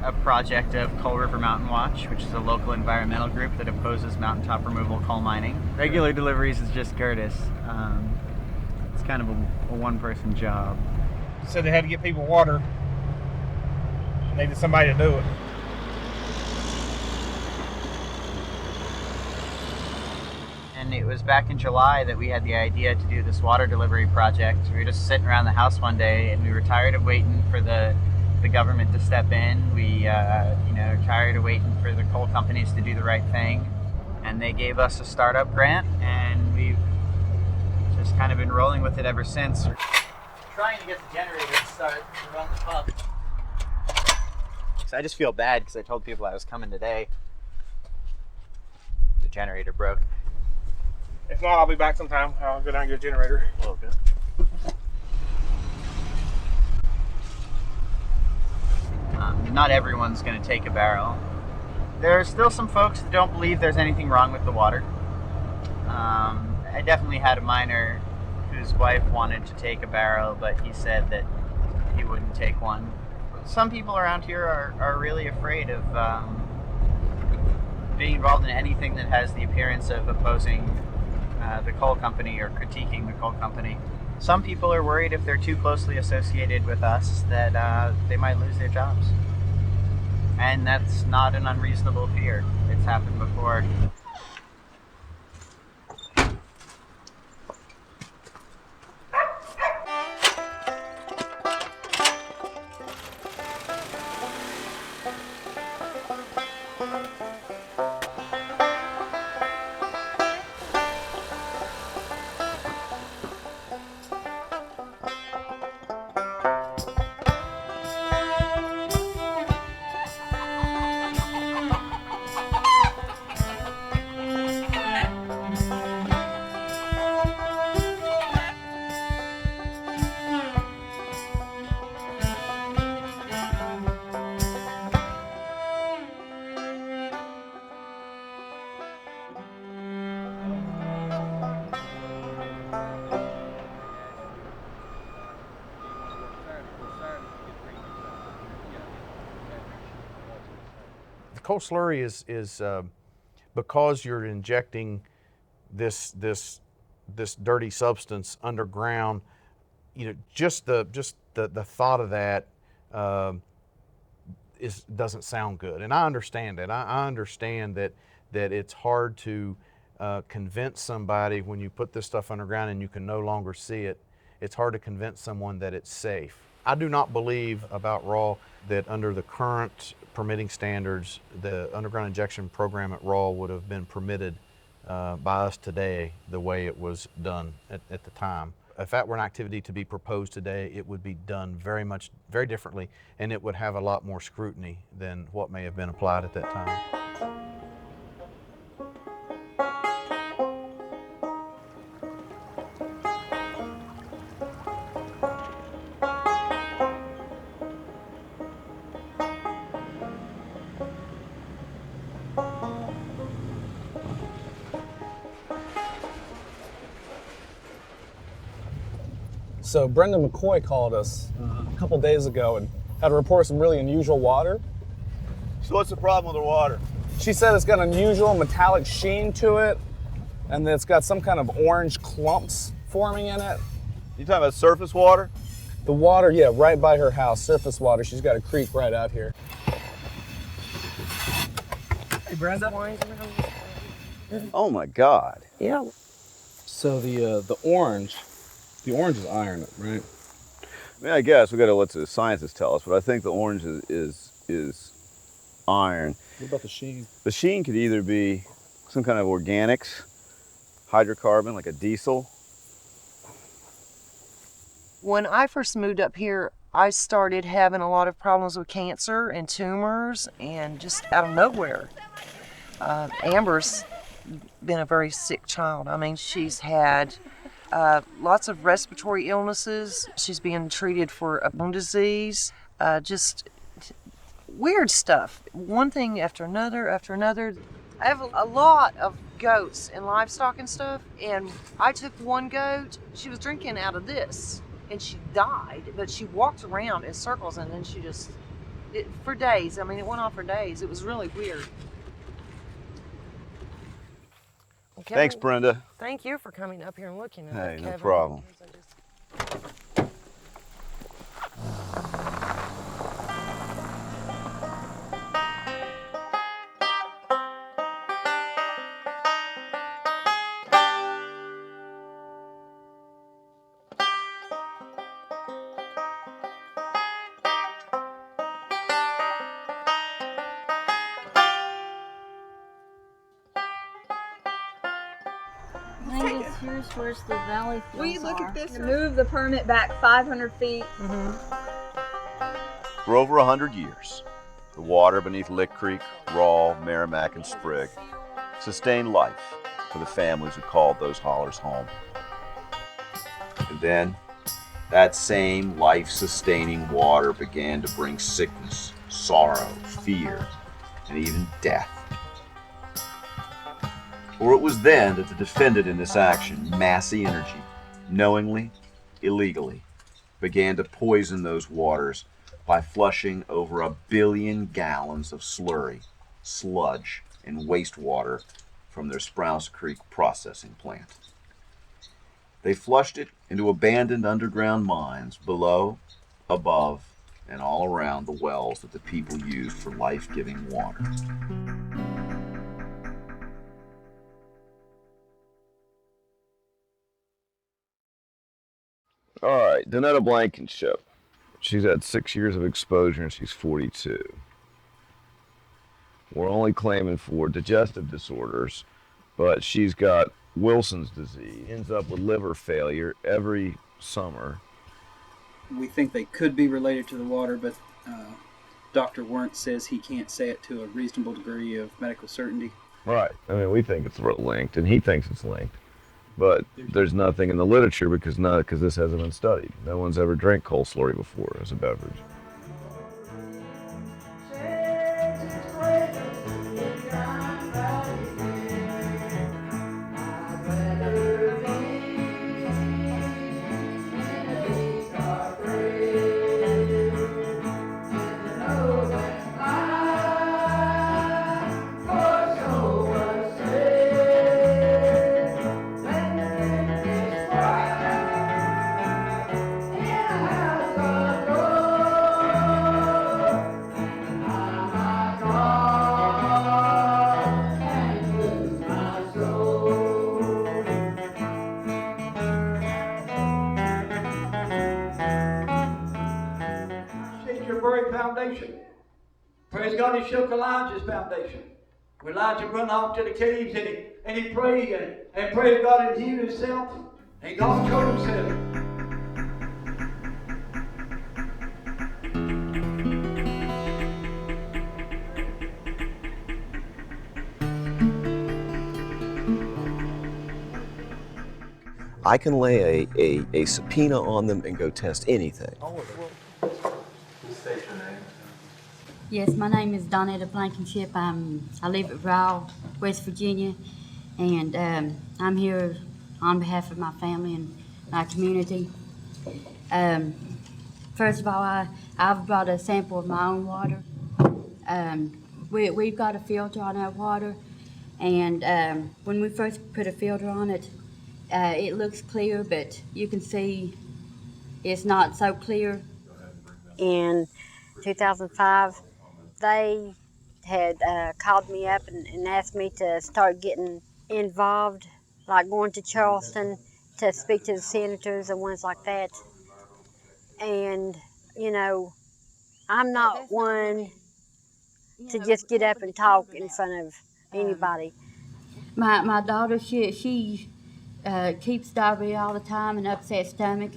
Speaker 13: a project of Coal River Mountain Watch, which is a local environmental group that opposes mountaintop removal coal mining. Regular deliveries is just Curtis. It's kind of a one-person job.
Speaker 19: Said they had to get people water. Needed somebody to do it.
Speaker 13: And it was back in July that we had the idea to do this water delivery project. We were just sitting around the house one day, and we were tired of waiting for the government to step in. We, tired of waiting for the coal companies to do the right thing. And they gave us a startup grant, and we've just kind of been rolling with it ever since. We're trying to get the generator to start to run the pump. So I just feel bad because I told people I was coming today. The generator broke.
Speaker 8: If not, I'll be back sometime. I'll go down and get a generator.
Speaker 13: Okay. Not everyone's going to take a barrel. There are still some folks that don't believe there's anything wrong with the water. I definitely had a miner whose wife wanted to take a barrel, but he said that he wouldn't take one. Some people around here are really afraid of being involved in anything that has the appearance of opposing the coal company or critiquing the coal company. Some people are worried if they're too closely associated with us that they might lose their jobs. And that's not an unreasonable fear. It's happened before.
Speaker 2: Coal slurry is because you're injecting this dirty substance underground. You know, just the thought of that doesn't sound good, and I understand that. I understand that it's hard to convince somebody when you put this stuff underground and you can no longer see it. It's hard to convince someone that it's safe. I do not believe about RAW that under the current permitting standards, the underground injection program at RAW would have been permitted by us today the way it was done at the time. If that were an activity to be proposed today, it would be done very differently, and it would have a lot more scrutiny than what may have been applied at that time.
Speaker 9: So Brenda McCoy called us a couple days ago and had a report of some really unusual water.
Speaker 1: So what's the problem with the water?
Speaker 9: She said it's got an unusual metallic sheen to it, and that it's got some kind of orange clumps forming in it.
Speaker 1: You talking about surface water?
Speaker 9: The water, yeah, right by her house, surface water. She's got a creek right out here.
Speaker 13: Hey, Brenda.
Speaker 1: Oh my God.
Speaker 9: Yeah. So the orange is iron, right?
Speaker 1: I mean, I guess we got to let the scientists tell us, but I think the orange is iron.
Speaker 9: What about the sheen?
Speaker 1: The sheen could either be some kind of organics, hydrocarbon, like a diesel.
Speaker 6: When I first moved up here, I started having a lot of problems with cancer and tumors, and just out of nowhere. Amber's been a very sick child. I mean, she's had lots of respiratory illnesses. She's being treated for a bone disease, just weird stuff. One thing after another after another. I have a lot of goats and livestock and stuff, and I took one goat. She was drinking out of this, and she died, but she walked around in circles, and then she just, for days. I mean, it went on for days. It was really weird.
Speaker 1: Okay. Thanks, Brenda.
Speaker 6: Thank you for coming up here and looking at it,
Speaker 1: Hey, no
Speaker 6: Kevin.
Speaker 1: problem.
Speaker 14: Here's where the valley
Speaker 15: Will you look at this?
Speaker 14: Move the permit back 500 feet.
Speaker 1: For over 100 years, The water beneath Lick Creek, Rawl, Merrimack, and Sprigg sustained life for the families who called those hollers home. And then, that same life-sustaining water began to bring sickness, sorrow, fear, and even death. For it was then that the defendant in this action, Massey Energy, knowingly, illegally, began to poison those waters by flushing over 1 billion gallons of slurry, sludge, and wastewater from their Sprouse Creek processing plant. They flushed it into abandoned underground mines below, above, and all around the wells that the people used for life-giving water.
Speaker 12: All right, Donetta Blankenship. She's had 6 years of exposure and she's 42. We're only claiming for digestive disorders, but she's got Wilson's disease, ends up with liver failure every summer.
Speaker 15: We think they could be related to the water, but Dr. Werndt says he can't say it to a reasonable degree of medical certainty.
Speaker 12: Right. I mean, we think it's linked, and he thinks it's linked. But there's nothing in the literature because this hasn't been studied. No one's ever drank coal slurry before as a beverage.
Speaker 16: Praise God, he shook Elijah's foundation. When Elijah went off to the caves and he prayed and prayed God and healed himself, and God told him.
Speaker 18: I can lay a subpoena on them and go test anything.
Speaker 25: Yes, my name is Donetta Blankenship. I live at Rawl, West Virginia, and I'm here on behalf of my family and my community. First of all, I've brought a sample of my own water. We've got a filter on our water, and when we first put a filter on it, it looks clear, but you can see it's not so clear.
Speaker 26: In 2005, they had called me up and asked me to start getting involved, like going to Charleston to speak to the senators and ones like that. And, you know, I'm not one to just get up and talk in front of anybody.
Speaker 25: My daughter, she keeps diarrhea all the time and upset stomach.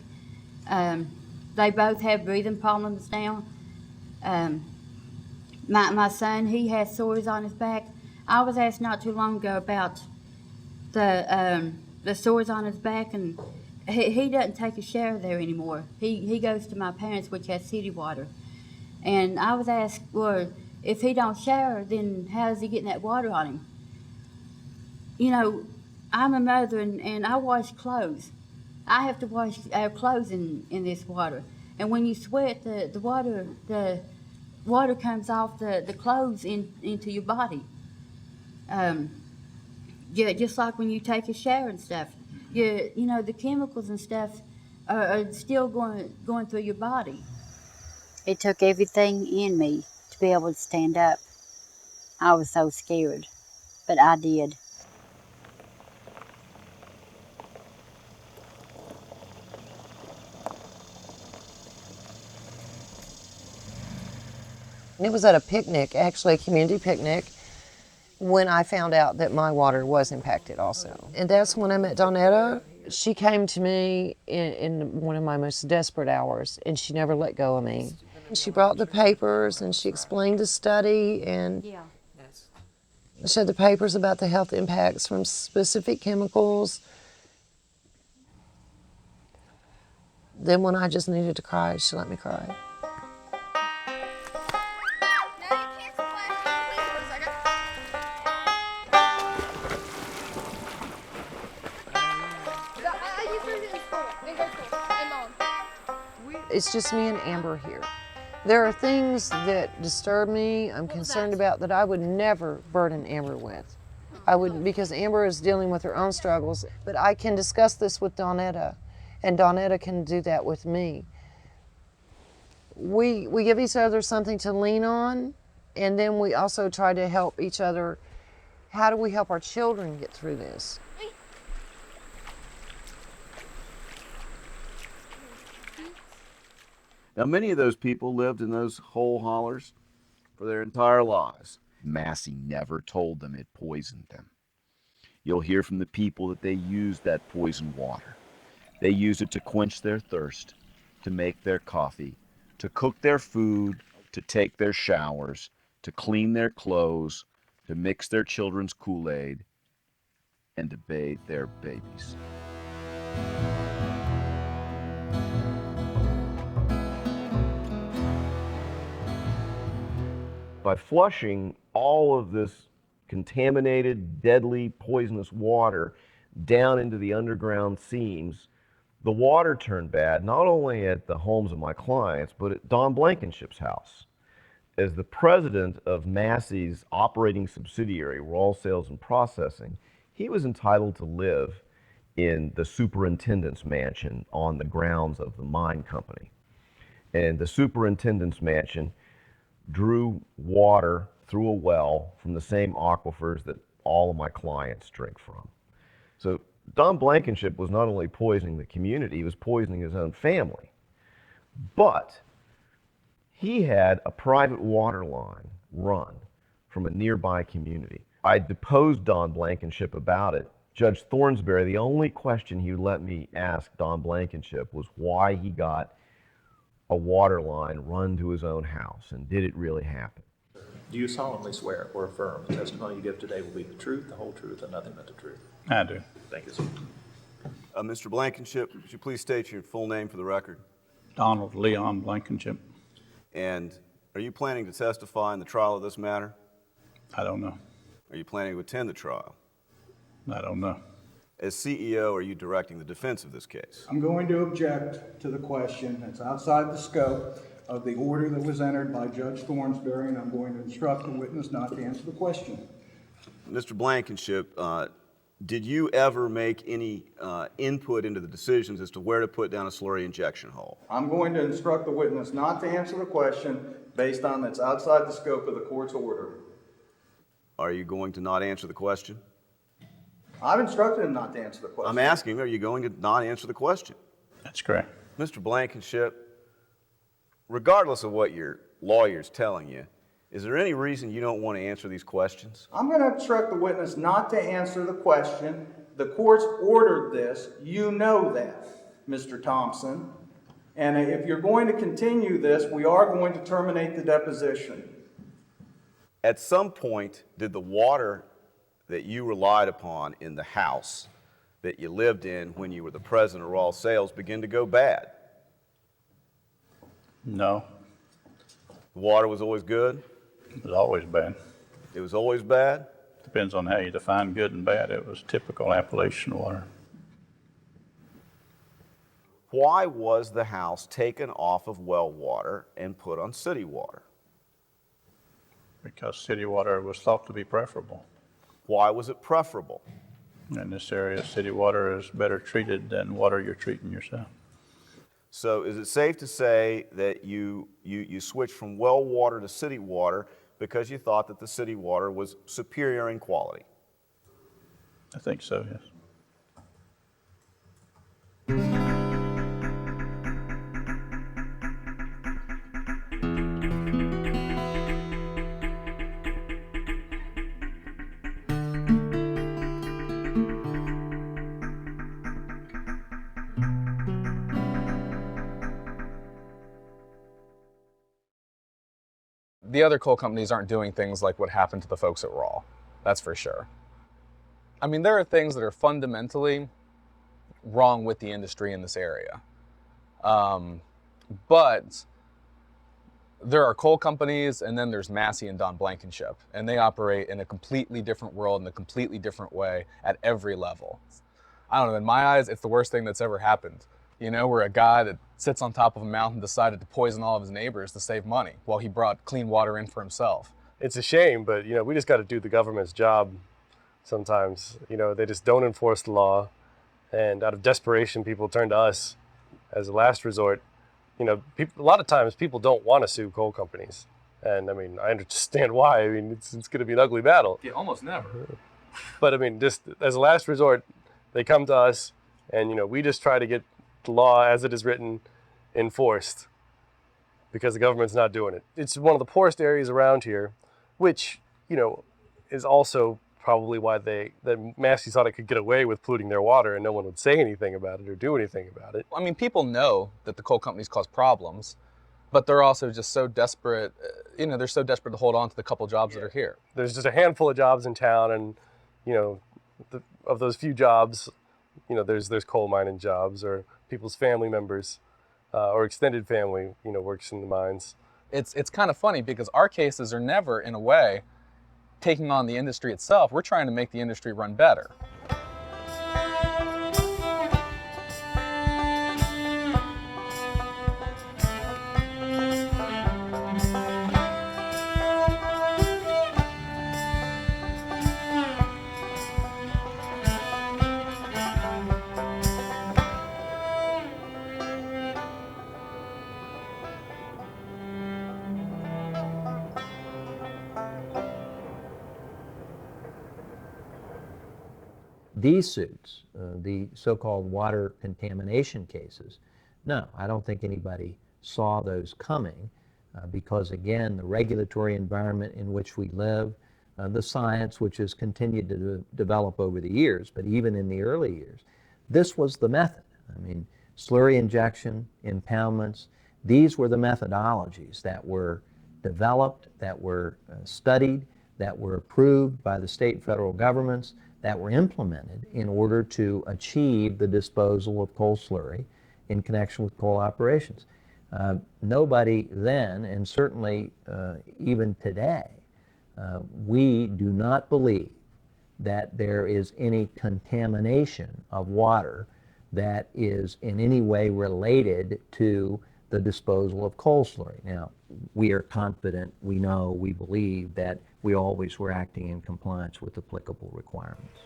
Speaker 25: They both have breathing problems now. My son, he has sores on his back. I was asked not too long ago about the sores on his back, and he doesn't take a shower there anymore. He goes to my parents, which has city water. And I was asked, well, if he don't shower, then how's he getting that water on him? You know, I'm a mother and I wash clothes. I have to wash our clothes in this water. And when you sweat, the water comes off the clothes into your body. Just like when you take a shower and stuff. You know, the chemicals and stuff are still going through your body.
Speaker 26: It took everything in me to be able to stand up. I was so scared, but I did.
Speaker 6: And it was at a picnic, actually a community picnic, when I found out that my water was impacted also. And that's when I met Donetta. She came to me in one of my most desperate hours, and she never let go of me. She brought the papers and she explained the study and showed the papers about the health impacts from specific chemicals. Then when I just needed to cry, she let me cry. It's just me and Amber here. There are things that disturb me, I'm concerned about, that I would never burden Amber with. I would, because Amber is dealing with her own struggles, but I can discuss this with Donetta, and Donetta can do that with me. We give each other something to lean on, and then we also try to help each other. How do we help our children get through this?
Speaker 1: Now, many of those people lived in those hole hollers for their entire lives. Massey never told them it poisoned them. You'll hear from the people that they used that poisoned water. They used it to quench their thirst, to make their coffee, to cook their food, to take their showers, to clean their clothes, to mix their children's Kool-Aid, and to bathe their babies.
Speaker 18: By flushing all of this contaminated, deadly, poisonous water down into the underground seams, the water turned bad, not only at the homes of my clients, but at Don Blankenship's house. As the president of Massey's operating subsidiary, Raw Sales and Processing, he was entitled to live in the superintendent's mansion on the grounds of the mine company. And the superintendent's mansion drew water through a well from the same aquifers that all of my clients drink from. So Don Blankenship was not only poisoning the community, he was poisoning his own family. But he had a private water line run from a nearby community. I deposed Don Blankenship about it. Judge Thornsberry, the only question he would let me ask Don Blankenship was why he got a water line run to his own house, and did it really happen?
Speaker 3: Do you solemnly swear or affirm the testimony you give today will be the truth, the whole truth, and nothing but the truth?
Speaker 4: I do.
Speaker 3: Thank you, sir.
Speaker 1: Mr. Blankenship, would you please state your full name for the record?
Speaker 4: Donald Leon Blankenship.
Speaker 1: And are you planning to testify in the trial of this matter?
Speaker 4: I don't know.
Speaker 1: Are you planning to attend the trial?
Speaker 4: I don't know.
Speaker 1: As CEO, are you directing the defense of this case?
Speaker 20: I'm going to object to the question. It's outside the scope of the order that was entered by Judge Thornsberry, and I'm going to instruct the witness not to answer the question.
Speaker 1: Mr. Blankenship, did you ever make any input into the decisions as to where to put down a slurry injection hole?
Speaker 20: I'm going to instruct the witness not to answer the question based on that's outside the scope of the court's order.
Speaker 1: Are you going to not answer the question?
Speaker 20: I've instructed him not to answer the question.
Speaker 1: I'm asking, are you going to not answer the question?
Speaker 4: That's correct.
Speaker 1: Mr. Blankenship, regardless of what your lawyer's telling you, is there any reason you don't want to answer these questions?
Speaker 20: I'm going to instruct the witness not to answer the question. The court's ordered this. You know that, Mr. Thompson. And if you're going to continue this, we are going to terminate the deposition.
Speaker 1: At some point, did the water that you relied upon in the house that you lived in when you were the president of Raw Sales begin to go bad?
Speaker 4: No.
Speaker 1: The water was always good?
Speaker 4: It was always bad.
Speaker 1: It was always bad?
Speaker 4: Depends on how you define good and bad. It was typical Appalachian water.
Speaker 1: Why was the house taken off of well water and put on city water?
Speaker 4: Because city water was thought to be preferable.
Speaker 1: Why was it preferable?
Speaker 4: In this area, city water is better treated than water you're treating yourself.
Speaker 1: So is it safe to say that you switched from well water to city water because you thought that the city water was superior in quality?
Speaker 4: I think so, yes.
Speaker 9: the other coal companies aren't doing things like what happened to the folks at Raw. That's for sure. I mean, there are things that are fundamentally wrong with the industry in this area. But there are coal companies, and then there's Massey and Blankenship, and they operate in a completely different world in a completely different way at every level. I don't know, in my eyes, it's the worst thing that's ever happened. You know, where a guy that sits on top of a mountain decided to poison all of his neighbors to save money while he brought clean water in for himself.
Speaker 7: It's a shame, but you know, we just got to do the government's job sometimes. You know, they just don't enforce the law, and out of desperation, people turn to us as a last resort. You know, a lot of times people don't want to sue coal companies, and I mean, I understand why. I mean, it's going to be an ugly battle.
Speaker 9: Yeah, almost never.
Speaker 7: But I mean, just as a last resort, they come to us, and you know, we just try to get the law as it is written enforced, because the government's not doing it. It's one of the poorest areas around here, which, you know, is also probably why that Massey thought it could get away with polluting their water and no one would say anything about it or do anything about it.
Speaker 9: I mean, people know that the coal companies cause problems, but they're also just so desperate, you know, they're so desperate to hold on to the couple jobs that are here.
Speaker 7: There's just a handful of jobs in town, and, you know, of those few jobs, you know, there's coal mining jobs, or people's family members or extended family, you know, works in the mines.
Speaker 9: It's kind of funny because our cases are never, in a way, taking on the industry itself. We're trying to make the industry run better.
Speaker 10: These suits, the so-called water contamination cases, no, I don't think anybody saw those coming because, again, the regulatory environment in which we live, the science which has continued to develop over the years, but even in the early years, this was the method. I mean, slurry injection, impoundments, these were the methodologies that were developed, that were studied, that were approved by the state and federal governments, that were implemented in order to achieve the disposal of coal slurry in connection with coal operations. Nobody then, and certainly even today, we do not believe that there is any contamination of water that is in any way related to the disposal of coal slurry. Now, we are confident, we know, we believe that we always were acting in compliance with applicable requirements.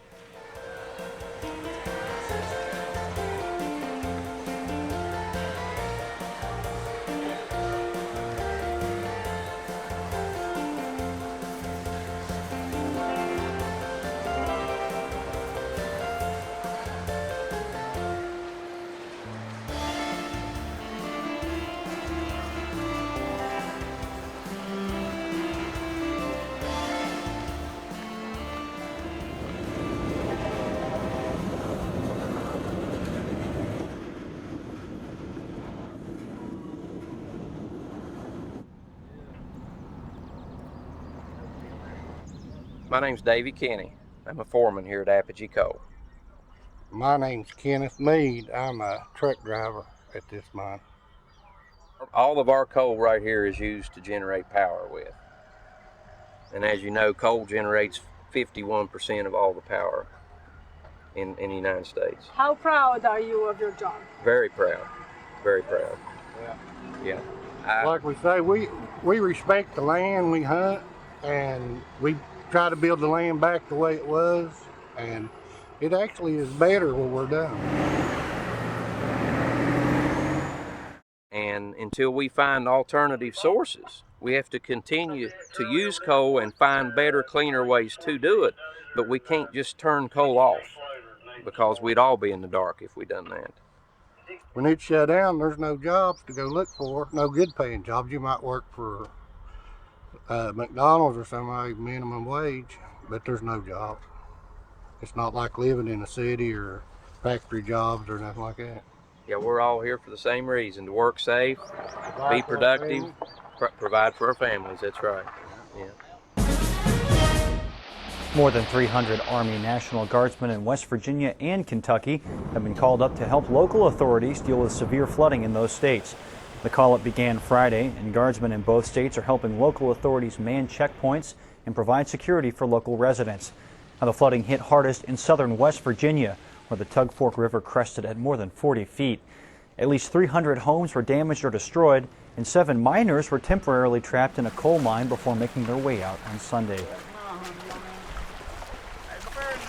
Speaker 21: My name's Davy Kenny. I'm a foreman here at Apogee Coal.
Speaker 22: My name's Kenneth Mead. I'm a truck driver at this mine.
Speaker 21: All of our coal right here is used to generate power with. And as you know, coal generates 51% of all the power in the United States.
Speaker 14: How proud are you of your job?
Speaker 21: Very proud. Very proud. Yeah.
Speaker 22: Like we say, we respect the land we hunt, and we try to build the land back the way it was, and it actually is better when we're done.
Speaker 21: And until we find alternative sources, we have to continue to use coal and find better, cleaner ways to do it. But we can't just turn coal off, because we'd all be in the dark if we'd done that.
Speaker 22: When it's shut down, there's no jobs to go look for, no good paying jobs. You might work for McDonald's or somebody minimum wage, but there's no jobs. It's not like living in a city or factory jobs or nothing like that.
Speaker 21: Yeah, we're all here for the same reason, to work safe, be productive, provide for our families. That's right. Yeah.
Speaker 5: More than 300 Army National Guardsmen in West Virginia and Kentucky have been called up to help local authorities deal with severe flooding in those states. The call-up began Friday, and Guardsmen in both states are helping local authorities man checkpoints and provide security for local residents. Now, the flooding hit hardest in southern West Virginia, where the Tug Fork River crested at more than 40 feet. At least 300 homes were damaged or destroyed, and 7 miners were temporarily trapped in a coal mine before making their way out on Sunday.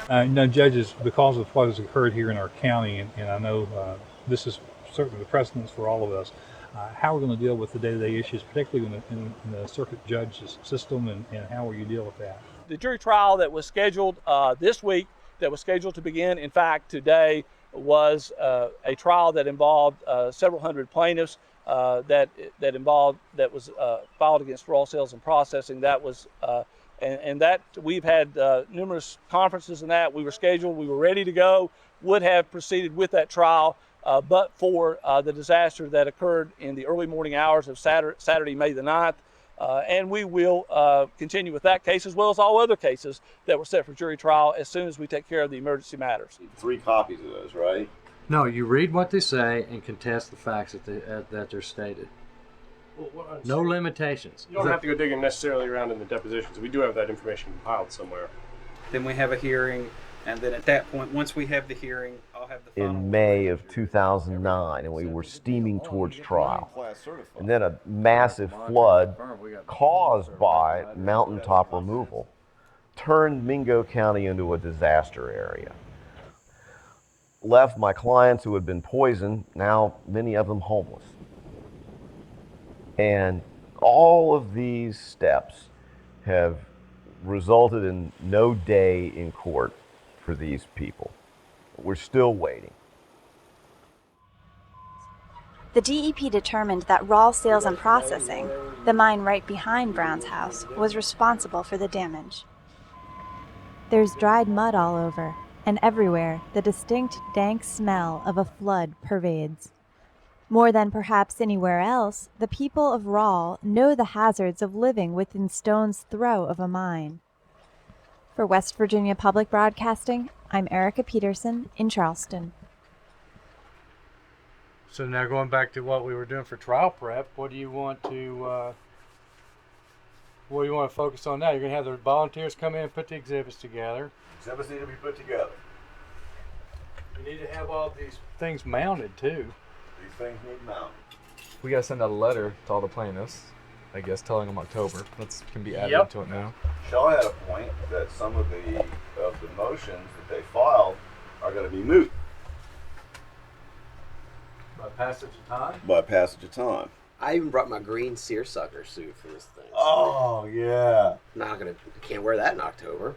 Speaker 11: Judges, because of what has occurred here in our county, and I know this is certainly the precedence for all of us, how we're going to deal with the day-to-day issues, particularly in the circuit judge's system, and how will you deal with that?
Speaker 17: The jury trial that was scheduled this week, that was scheduled to begin, in fact, today, was a trial that involved several hundred plaintiffs that was filed against raw sales and processing. That was and that we've had numerous conferences and that we were scheduled, we were ready to go, would have proceeded with that trial, but for the disaster that occurred in the early morning hours of Saturday, May the 9th. And we will continue with that case as well as all other cases that were set for jury trial as soon as we take care of the emergency matters.
Speaker 1: 3 copies of those, right?
Speaker 19: No, you read what they say and contest the facts that they're stated. No limitations.
Speaker 7: You don't have to go digging necessarily around in the depositions. We do have that information compiled somewhere.
Speaker 15: Then we have a hearing, and then at that point, once we have the hearing, I'll have the final.
Speaker 18: In May of 2009, and we were steaming towards trial. And then a massive flood caused by mountaintop removal turned Mingo County into a disaster area. Left my clients who had been poisoned, now many of them homeless. And all of these steps have resulted in no day in court for these people. We're still waiting.
Speaker 23: The DEP determined that raw sales and processing, the mine right behind Brown's house, was responsible for the damage. There's dried mud all over, and everywhere the distinct dank smell of a flood pervades. More than perhaps anywhere else, the people of Rawl know the hazards of living within stone's throw of a mine. For West Virginia Public Broadcasting, I'm Erica Peterson in Charleston.
Speaker 19: So now going back to what we were doing for trial prep, what do you want to focus on now? You're going to have the volunteers come in and put the exhibits together.
Speaker 1: Exhibits need to be put together.
Speaker 19: You need to have all these things mounted too.
Speaker 1: These things need mounted.
Speaker 9: We got to send out a letter to all the plaintiffs, I guess, telling them October. That can be added to it now.
Speaker 1: Shaw had a point that some of the motions that they filed are going to be moot.
Speaker 19: By passage of time?
Speaker 1: By passage of time.
Speaker 24: I even brought my green seersucker suit for this thing.
Speaker 1: Oh, yeah.
Speaker 24: Can't wear that in October.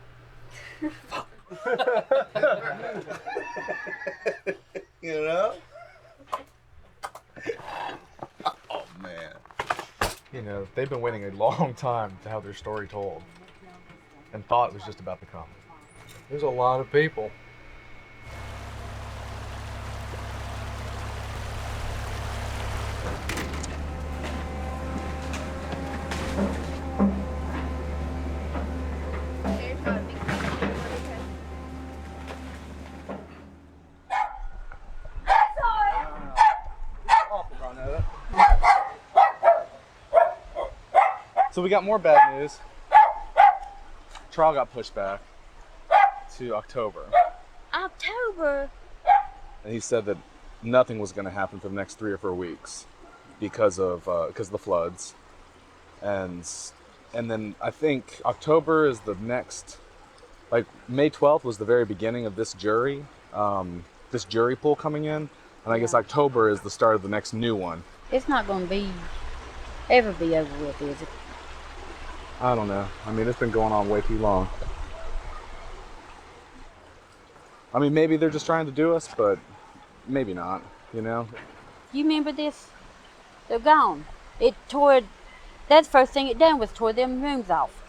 Speaker 1: You know? Oh, man.
Speaker 9: You know, they've been waiting a long time to have their story told and thought it was just about to come.
Speaker 19: There's a lot of people.
Speaker 9: So we got more bad news. Trial got pushed back to October.
Speaker 26: October?
Speaker 9: And he said that nothing was going to happen for the next 3 or 4 weeks because of the floods. And then I think October is the next, like May 12th was the very beginning of this jury pool coming in. And I guess October is the start of the next new one.
Speaker 25: It's not going to ever be over with, is it?
Speaker 9: I don't know. I mean, it's been going on way too long. I mean, maybe they're just trying to do us, but maybe not, you know?
Speaker 25: You remember this? They're gone. That's the first thing it done was tore them rooms off.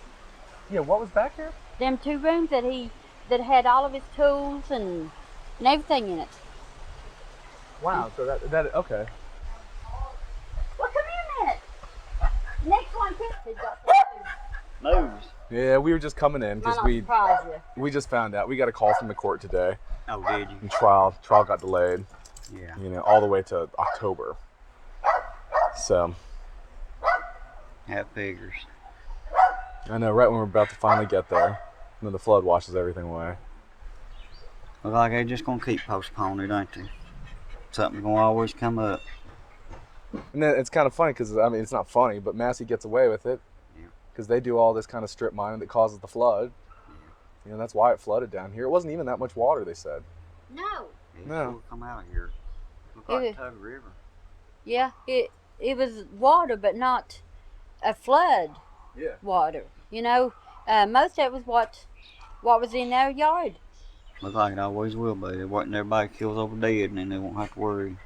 Speaker 9: Yeah, what was back here?
Speaker 25: Them 2 rooms that had all of his tools and everything in it.
Speaker 9: Wow, so that okay.
Speaker 25: Well, come here a minute.
Speaker 2: Moves.
Speaker 9: Yeah, we were just coming in because we just found out. We got a call from the court today.
Speaker 2: Oh, did you?
Speaker 9: And trial got delayed.
Speaker 2: Yeah.
Speaker 9: You know, all the way to October. So.
Speaker 2: That figures.
Speaker 9: I know, right when we're about to finally get there, and then the flood washes everything away.
Speaker 2: Look like they're just gonna keep postponing it, ain't they? Something's gonna always come up.
Speaker 9: And then it's kind of funny because, I mean, it's not funny, but Massey gets away with it because they do all this kind of strip mining that causes the flood. You know, that's why it flooded down here. It wasn't even that much water, they said.
Speaker 25: No.
Speaker 2: No. Come out of here. Look like Tug River.
Speaker 25: Yeah, it was water, but not a flood.
Speaker 9: Yeah.
Speaker 25: Water. You know, most of it was what was in their yard.
Speaker 2: Look like it always will be. It wasn't everybody kills over dead, and then they won't have to worry.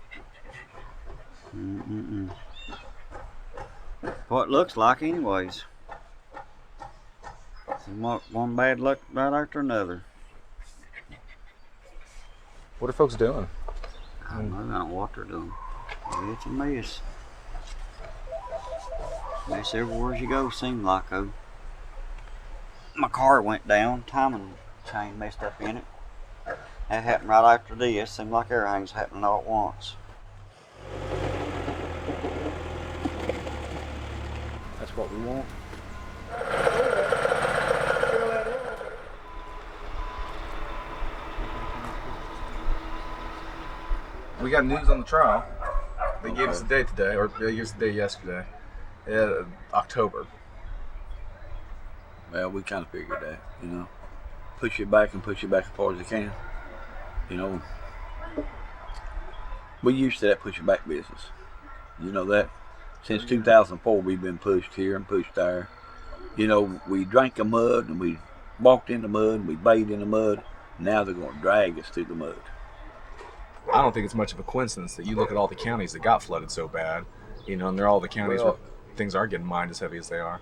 Speaker 2: What it looks like, anyways. One bad luck right after another.
Speaker 9: What are folks doing?
Speaker 2: I don't know what they're doing. It's a mess. Mess everywhere you go, seems like, though. My car went down, timing chain messed up in it. That happened right after this. Seemed like everything's happening all at once. That's what we want.
Speaker 9: We got news on the trial. They gave us a date today, or they gave us a date yesterday. October.
Speaker 6: Well, we kind of figured that, you know. Push it back as far as they can. You know, we used to that push it back business. You know that? Since 2004, we've been pushed here and pushed there. You know, we drank the mud and we walked in the mud and we bathed in the mud. Now they're going to drag us through the mud.
Speaker 9: I don't think it's much of a coincidence that you look at all the counties that got flooded so bad, you know, and they're all the counties where things are getting mined as heavy as they are.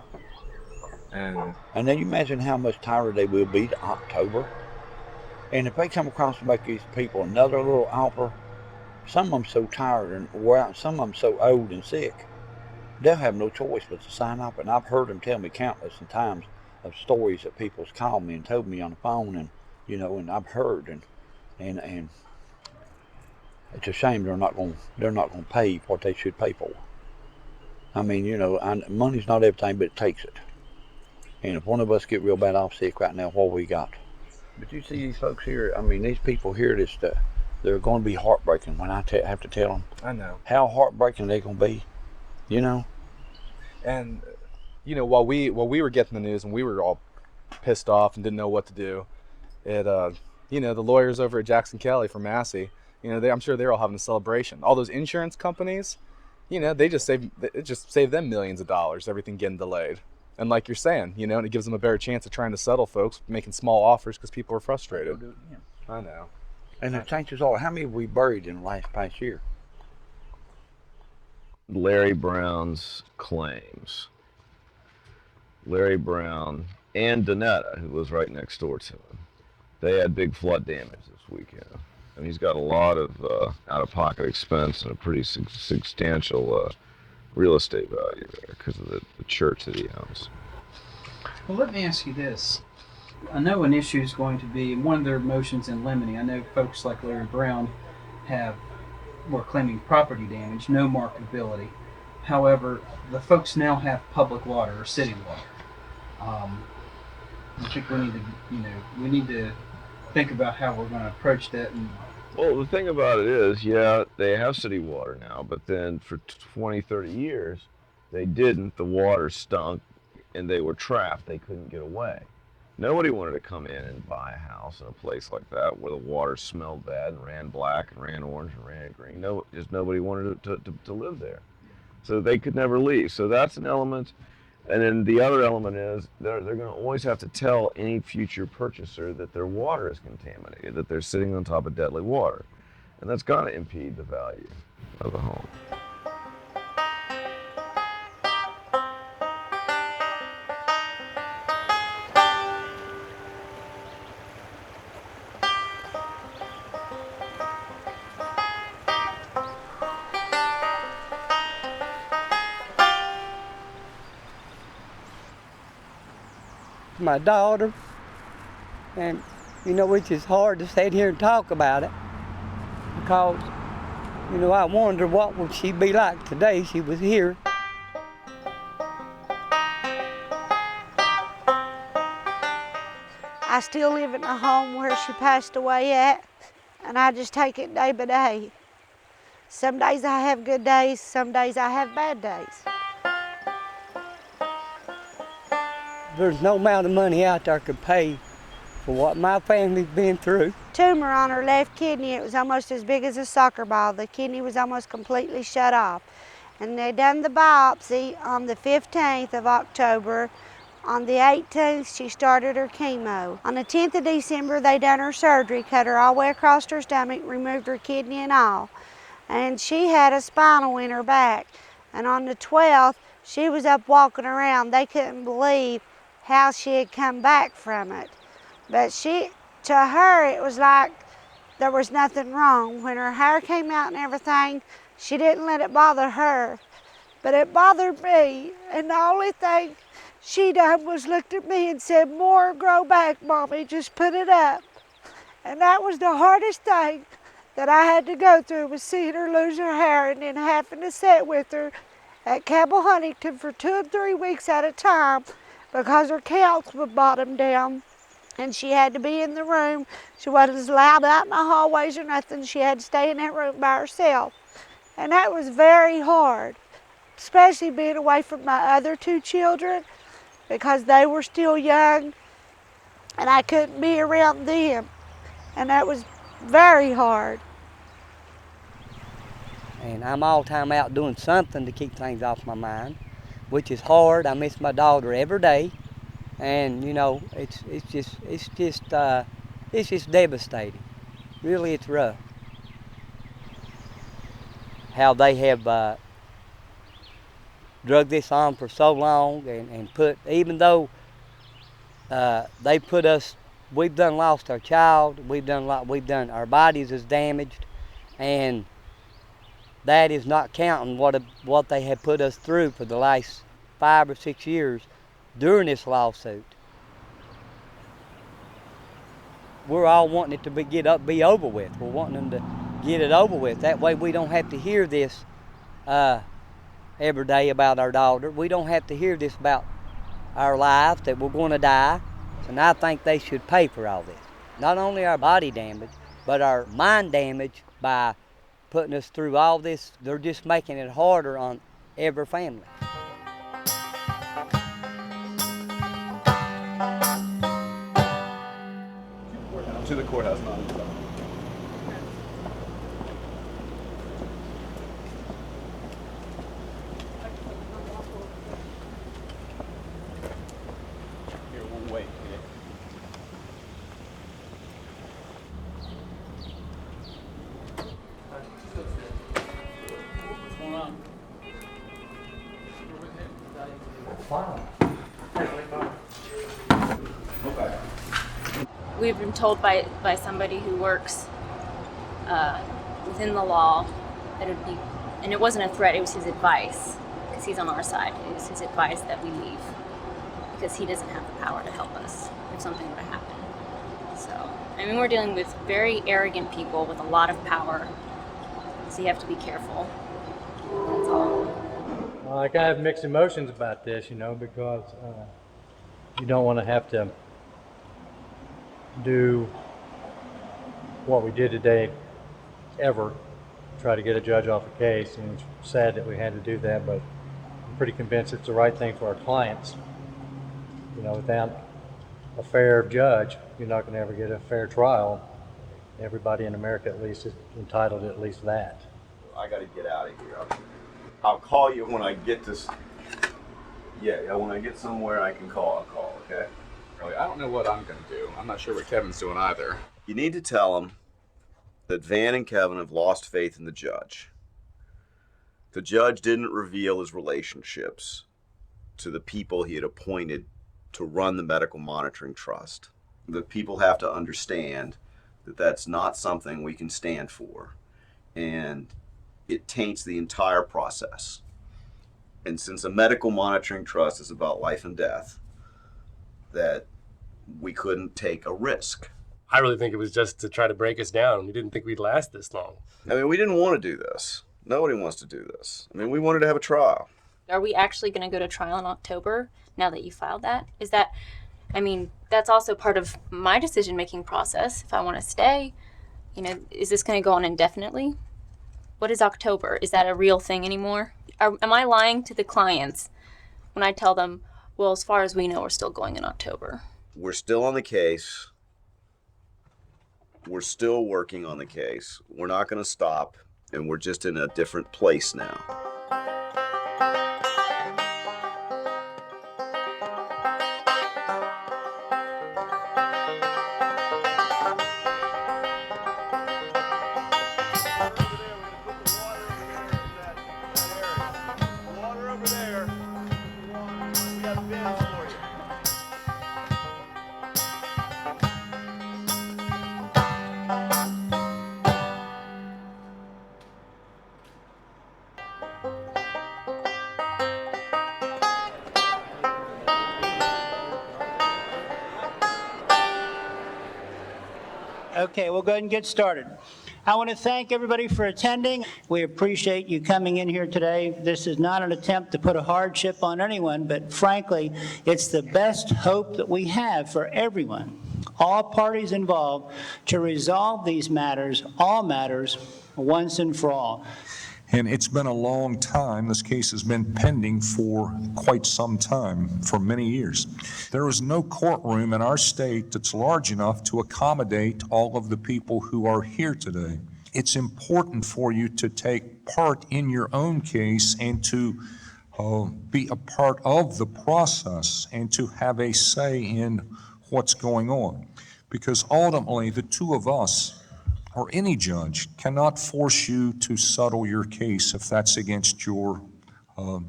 Speaker 9: And
Speaker 6: then you imagine how much tighter they will be to October. And if they come across and make these people another little offer, some of them so tired and wore out, some of them so old and sick, they'll have no choice but to sign up. And I've heard them tell me countless times of stories that people's called me and told me on the phone, and you know, and I've heard, and it's a shame they're not going to pay what they should pay for. I mean, you know, money's not everything, but it takes it. And if one of us get real bad off sick right now, what we got? But you see these folks here, I mean, these people here, they're going to be heartbreaking when I have to tell them.
Speaker 9: I know.
Speaker 6: How heartbreaking they're going to be, you know?
Speaker 9: And, you know, while we were getting the news and we were all pissed off and didn't know what to do, you know, the lawyers over at Jackson Kelly for Massey, you know, I'm sure they're all having a celebration. All those insurance companies, you know, it just saved them millions of dollars, everything getting delayed. And like you're saying, you know, and it gives them a better chance of trying to settle folks, making small offers because people are frustrated. I know.
Speaker 6: And the chances are, how many have we buried in the past year?
Speaker 18: Larry Brown's claims. Larry Brown and Donetta, who was right next door to him, they had big flood damage this weekend. And he's got a lot of out-of-pocket expense and a pretty substantial real estate value there because of the church that he owns.
Speaker 15: Well, let me ask you this. I know an issue is going to be one of their motions in limine. I know folks like Larry Brown were claiming property damage, no marketability. However, the folks now have public water or city water. I think we need to think about how we're going to approach that.
Speaker 18: Well, the thing about it is, yeah, they have city water now, but then for 20, 30 years, they didn't. The water stunk, and they were trapped. They couldn't get away. Nobody wanted to come in and buy a house in a place like that where the water smelled bad and ran black and ran orange and ran green. No, just nobody wanted to live there. So they could never leave. So that's an element. And then the other element is they're going to always have to tell any future purchaser that their water is contaminated, that they're sitting on top of deadly water. And that's going to impede the value of a home.
Speaker 3: my daughter, and which is hard to sit here and talk about it, because I wonder what would she be like today if she was here.
Speaker 8: I still live in the home where she passed away at, and I just take it day by day. Some days I have good days, some days I have bad days.
Speaker 3: There's no amount of money out there could pay for what my family's been through.
Speaker 8: Tumor on her left kidney, it was almost as big as a soccer ball. The kidney was almost completely shut off. And they done the biopsy on the 15th of October. On the 18th, she started her chemo. On the 10th of December, they done her surgery, cut her all the way across her stomach, removed her kidney and all. And she had a spinal in her back. And on the 12th, she was up walking around. They couldn't believe how she had come back from it. But to her, it was like there was nothing wrong. When her hair came out and everything, she didn't let it bother her. But it bothered me, and the only thing she done was looked at me and said, "More grow back, Mommy, just put it up." And that was the hardest thing that I had to go through, was seeing her lose her hair and then having to sit with her at Cabell Huntington for 2 and 3 weeks at a time because her counts would bottom down. And she had to be in the room. She wasn't allowed out in the hallways or nothing. She had to stay in that room by herself. And that was very hard, especially being away from my other 2 children, because they were still young and I couldn't be around them. And that was very hard.
Speaker 3: And I'm all the time out doing something to keep things off my mind, which is hard. I miss my daughter every day. And it's just devastating. Really, it's rough. How they have drug this on for so long, and put, even though they put us, we've done lost our child, our bodies is damaged, and that is not counting what they have put us through for the last 5 or 6 years during this lawsuit. We're all wanting it to be over with. We're wanting them to get it over with. That way we don't have to hear this every day about our daughter. We don't have to hear this about our lives, that we're going to die. And I think they should pay for all this. Not only our body damage, but our mind damage by putting us through all this. They're just making it harder on every family.
Speaker 1: To the courthouse, not inside. Here, we'll wait.
Speaker 3: What's going on?
Speaker 1: Okay.
Speaker 12: We've been told by somebody who works within the law that it would be, and it wasn't a threat, it was his advice, because he's on our side. It was his advice that we leave, because he doesn't have the power to help us if something were to happen. So, we're dealing with very arrogant people with a lot of power, so you have to be careful. That's all.
Speaker 19: Well, I have mixed emotions about this, because you don't want to have to do what we did today ever, try to get a judge off a case, and it's sad that we had to do that, but I'm pretty convinced it's the right thing for our clients. Without a fair judge, you're not going to ever get a fair trial. Everybody in America at least is entitled to at least that.
Speaker 1: I got to get out of here. I'll call you when I get this. Yeah, when I get somewhere I can call, I'll call, okay?
Speaker 9: I don't know what I'm going to do. I'm not sure what Kevin's doing either.
Speaker 1: You need to tell him that Van and Kevin have lost faith in the judge. The judge didn't reveal his relationships to the people he had appointed to run the medical monitoring trust. The people have to understand that that's not something we can stand for, and it taints the entire process. And since a medical monitoring trust is about life and death, that
Speaker 18: we couldn't take a risk.
Speaker 7: I really think it was just to try to break us down. We didn't think we'd last this long.
Speaker 1: I mean, we didn't want to do this. Nobody wants to do this. I mean, we wanted to have a trial.
Speaker 12: Are we actually going to go to trial in October now that you filed that? Is that, I mean, that's also part of my decision-making process. If I want to stay, you know, is this going to go on indefinitely? What is October? Is that a real thing anymore? Am I lying to the clients when I tell them, well, as far as we know, we're still going in October?
Speaker 1: We're still on the case. We're still working on the case. We're not going to stop, and we're just in a different place now.
Speaker 4: Okay, we'll go ahead and get started. I want to thank everybody for attending. We appreciate you coming in here today. This is not an attempt to put a hardship on anyone, but frankly, it's the best hope that we have for everyone, all parties involved, to resolve these matters, all matters, once and for all.
Speaker 10: And it's been a long time. This case has been pending for quite some time, for many years. There is no courtroom in our state that's large enough to accommodate all of the people who are here today. It's important for you to take part in your own case and to be a part of the process and to have a say in what's going on. Because ultimately, the two of us, or any judge, cannot force you to settle your case if that's against your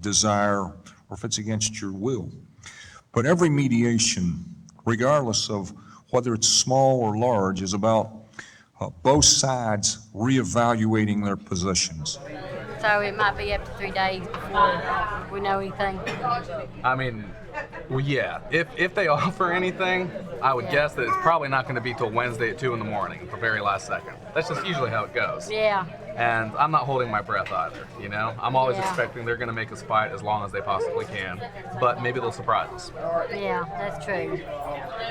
Speaker 10: desire or if it's against your will. But every mediation, regardless of whether it's small or large, is about both sides reevaluating their positions.
Speaker 25: So it might be up to 3 days before we know anything.
Speaker 9: I mean, well, yeah. If they offer anything, I would guess that it's probably not going to be till Wednesday at 2 in the morning, the very last second. That's just usually how it goes.
Speaker 25: Yeah.
Speaker 9: And I'm not holding my breath either, you know? I'm always
Speaker 25: Yeah.
Speaker 9: expecting they're going to make us fight as long as they possibly can. But maybe they'll surprise us.
Speaker 25: Yeah, that's true.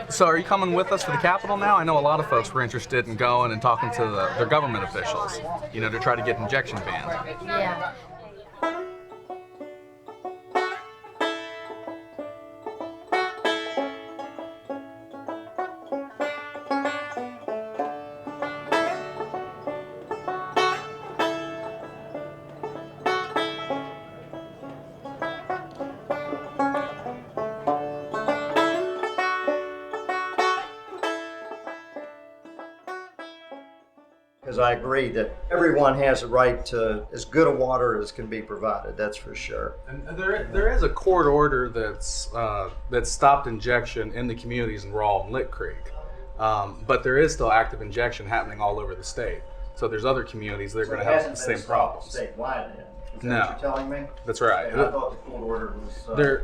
Speaker 9: So are you coming with us to the Capitol now? I know a lot of folks were interested in going and talking to their government officials, you know, to try to get injection banned.
Speaker 25: Yeah.
Speaker 13: Because I agree that everyone has a right to as good a water as can be provided, that's for sure.
Speaker 9: And there is a court order that's stopped injection in the communities in Rawl and Lick Creek, but there is still active injection happening all over the state. So there's other communities that are going to have the same problems.
Speaker 13: Statewide then? Is that
Speaker 9: No.
Speaker 13: what you're telling me?
Speaker 9: That's right.
Speaker 13: Okay, I thought the court order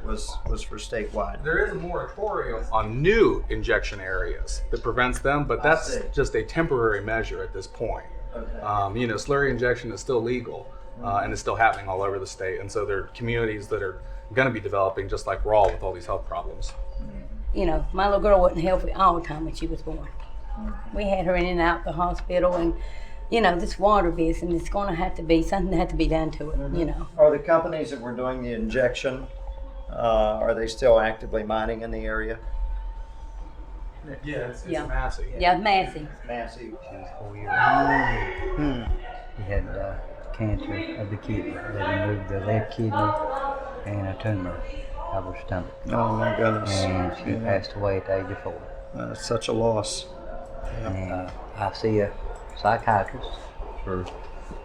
Speaker 13: was for statewide.
Speaker 9: There is a moratorium on new injection areas that prevents them, but that's just a temporary measure at this point.
Speaker 13: Okay.
Speaker 9: You know, slurry injection is still legal, and it's still happening all over the state. And so there are communities that are going to be developing just like Rawl with all these health problems.
Speaker 25: You know, my little girl wasn't healthy all the time when she was born. We had her in and out the hospital, and you know, this water business is going to have to be something that had to be done to it. You know.
Speaker 13: Are the companies that were doing the injection, are they still actively mining in the area?
Speaker 9: Yeah, it's
Speaker 25: Massey. Yeah, Massey.
Speaker 13: Massey.
Speaker 14: He had cancer of the kidney. They removed the left kidney and a tumor of her stomach.
Speaker 13: Oh my goodness.
Speaker 14: And she passed away at the age of 4.
Speaker 13: It's such a loss.
Speaker 14: And I see a psychiatrist for,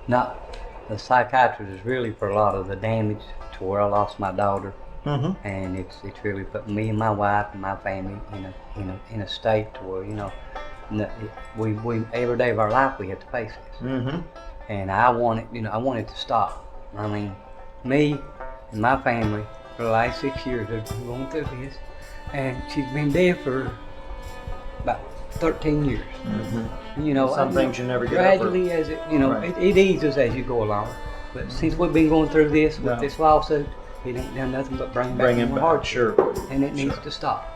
Speaker 14: not, the psychiatrist is really for a lot of the damage to where I lost my daughter.
Speaker 13: Mm-hmm.
Speaker 14: And it's really put me and my wife and my family in a state to where, you know, we every day of our life we have to face this.
Speaker 13: Mm-hmm.
Speaker 14: And I want it to stop. I mean, me and my family for the last 6 years have been going through this, and she's been dead for about 13 years. You know,
Speaker 13: Some things you never get
Speaker 14: gradually
Speaker 13: over.
Speaker 14: as it, you know,
Speaker 13: Right.
Speaker 14: it eases as you go along. But since we've been going through this with this lawsuit, it ain't done nothing but bring
Speaker 13: Bring
Speaker 14: back
Speaker 13: it
Speaker 14: more
Speaker 13: back,
Speaker 14: hardship.
Speaker 13: sure.
Speaker 14: And it needs to stop.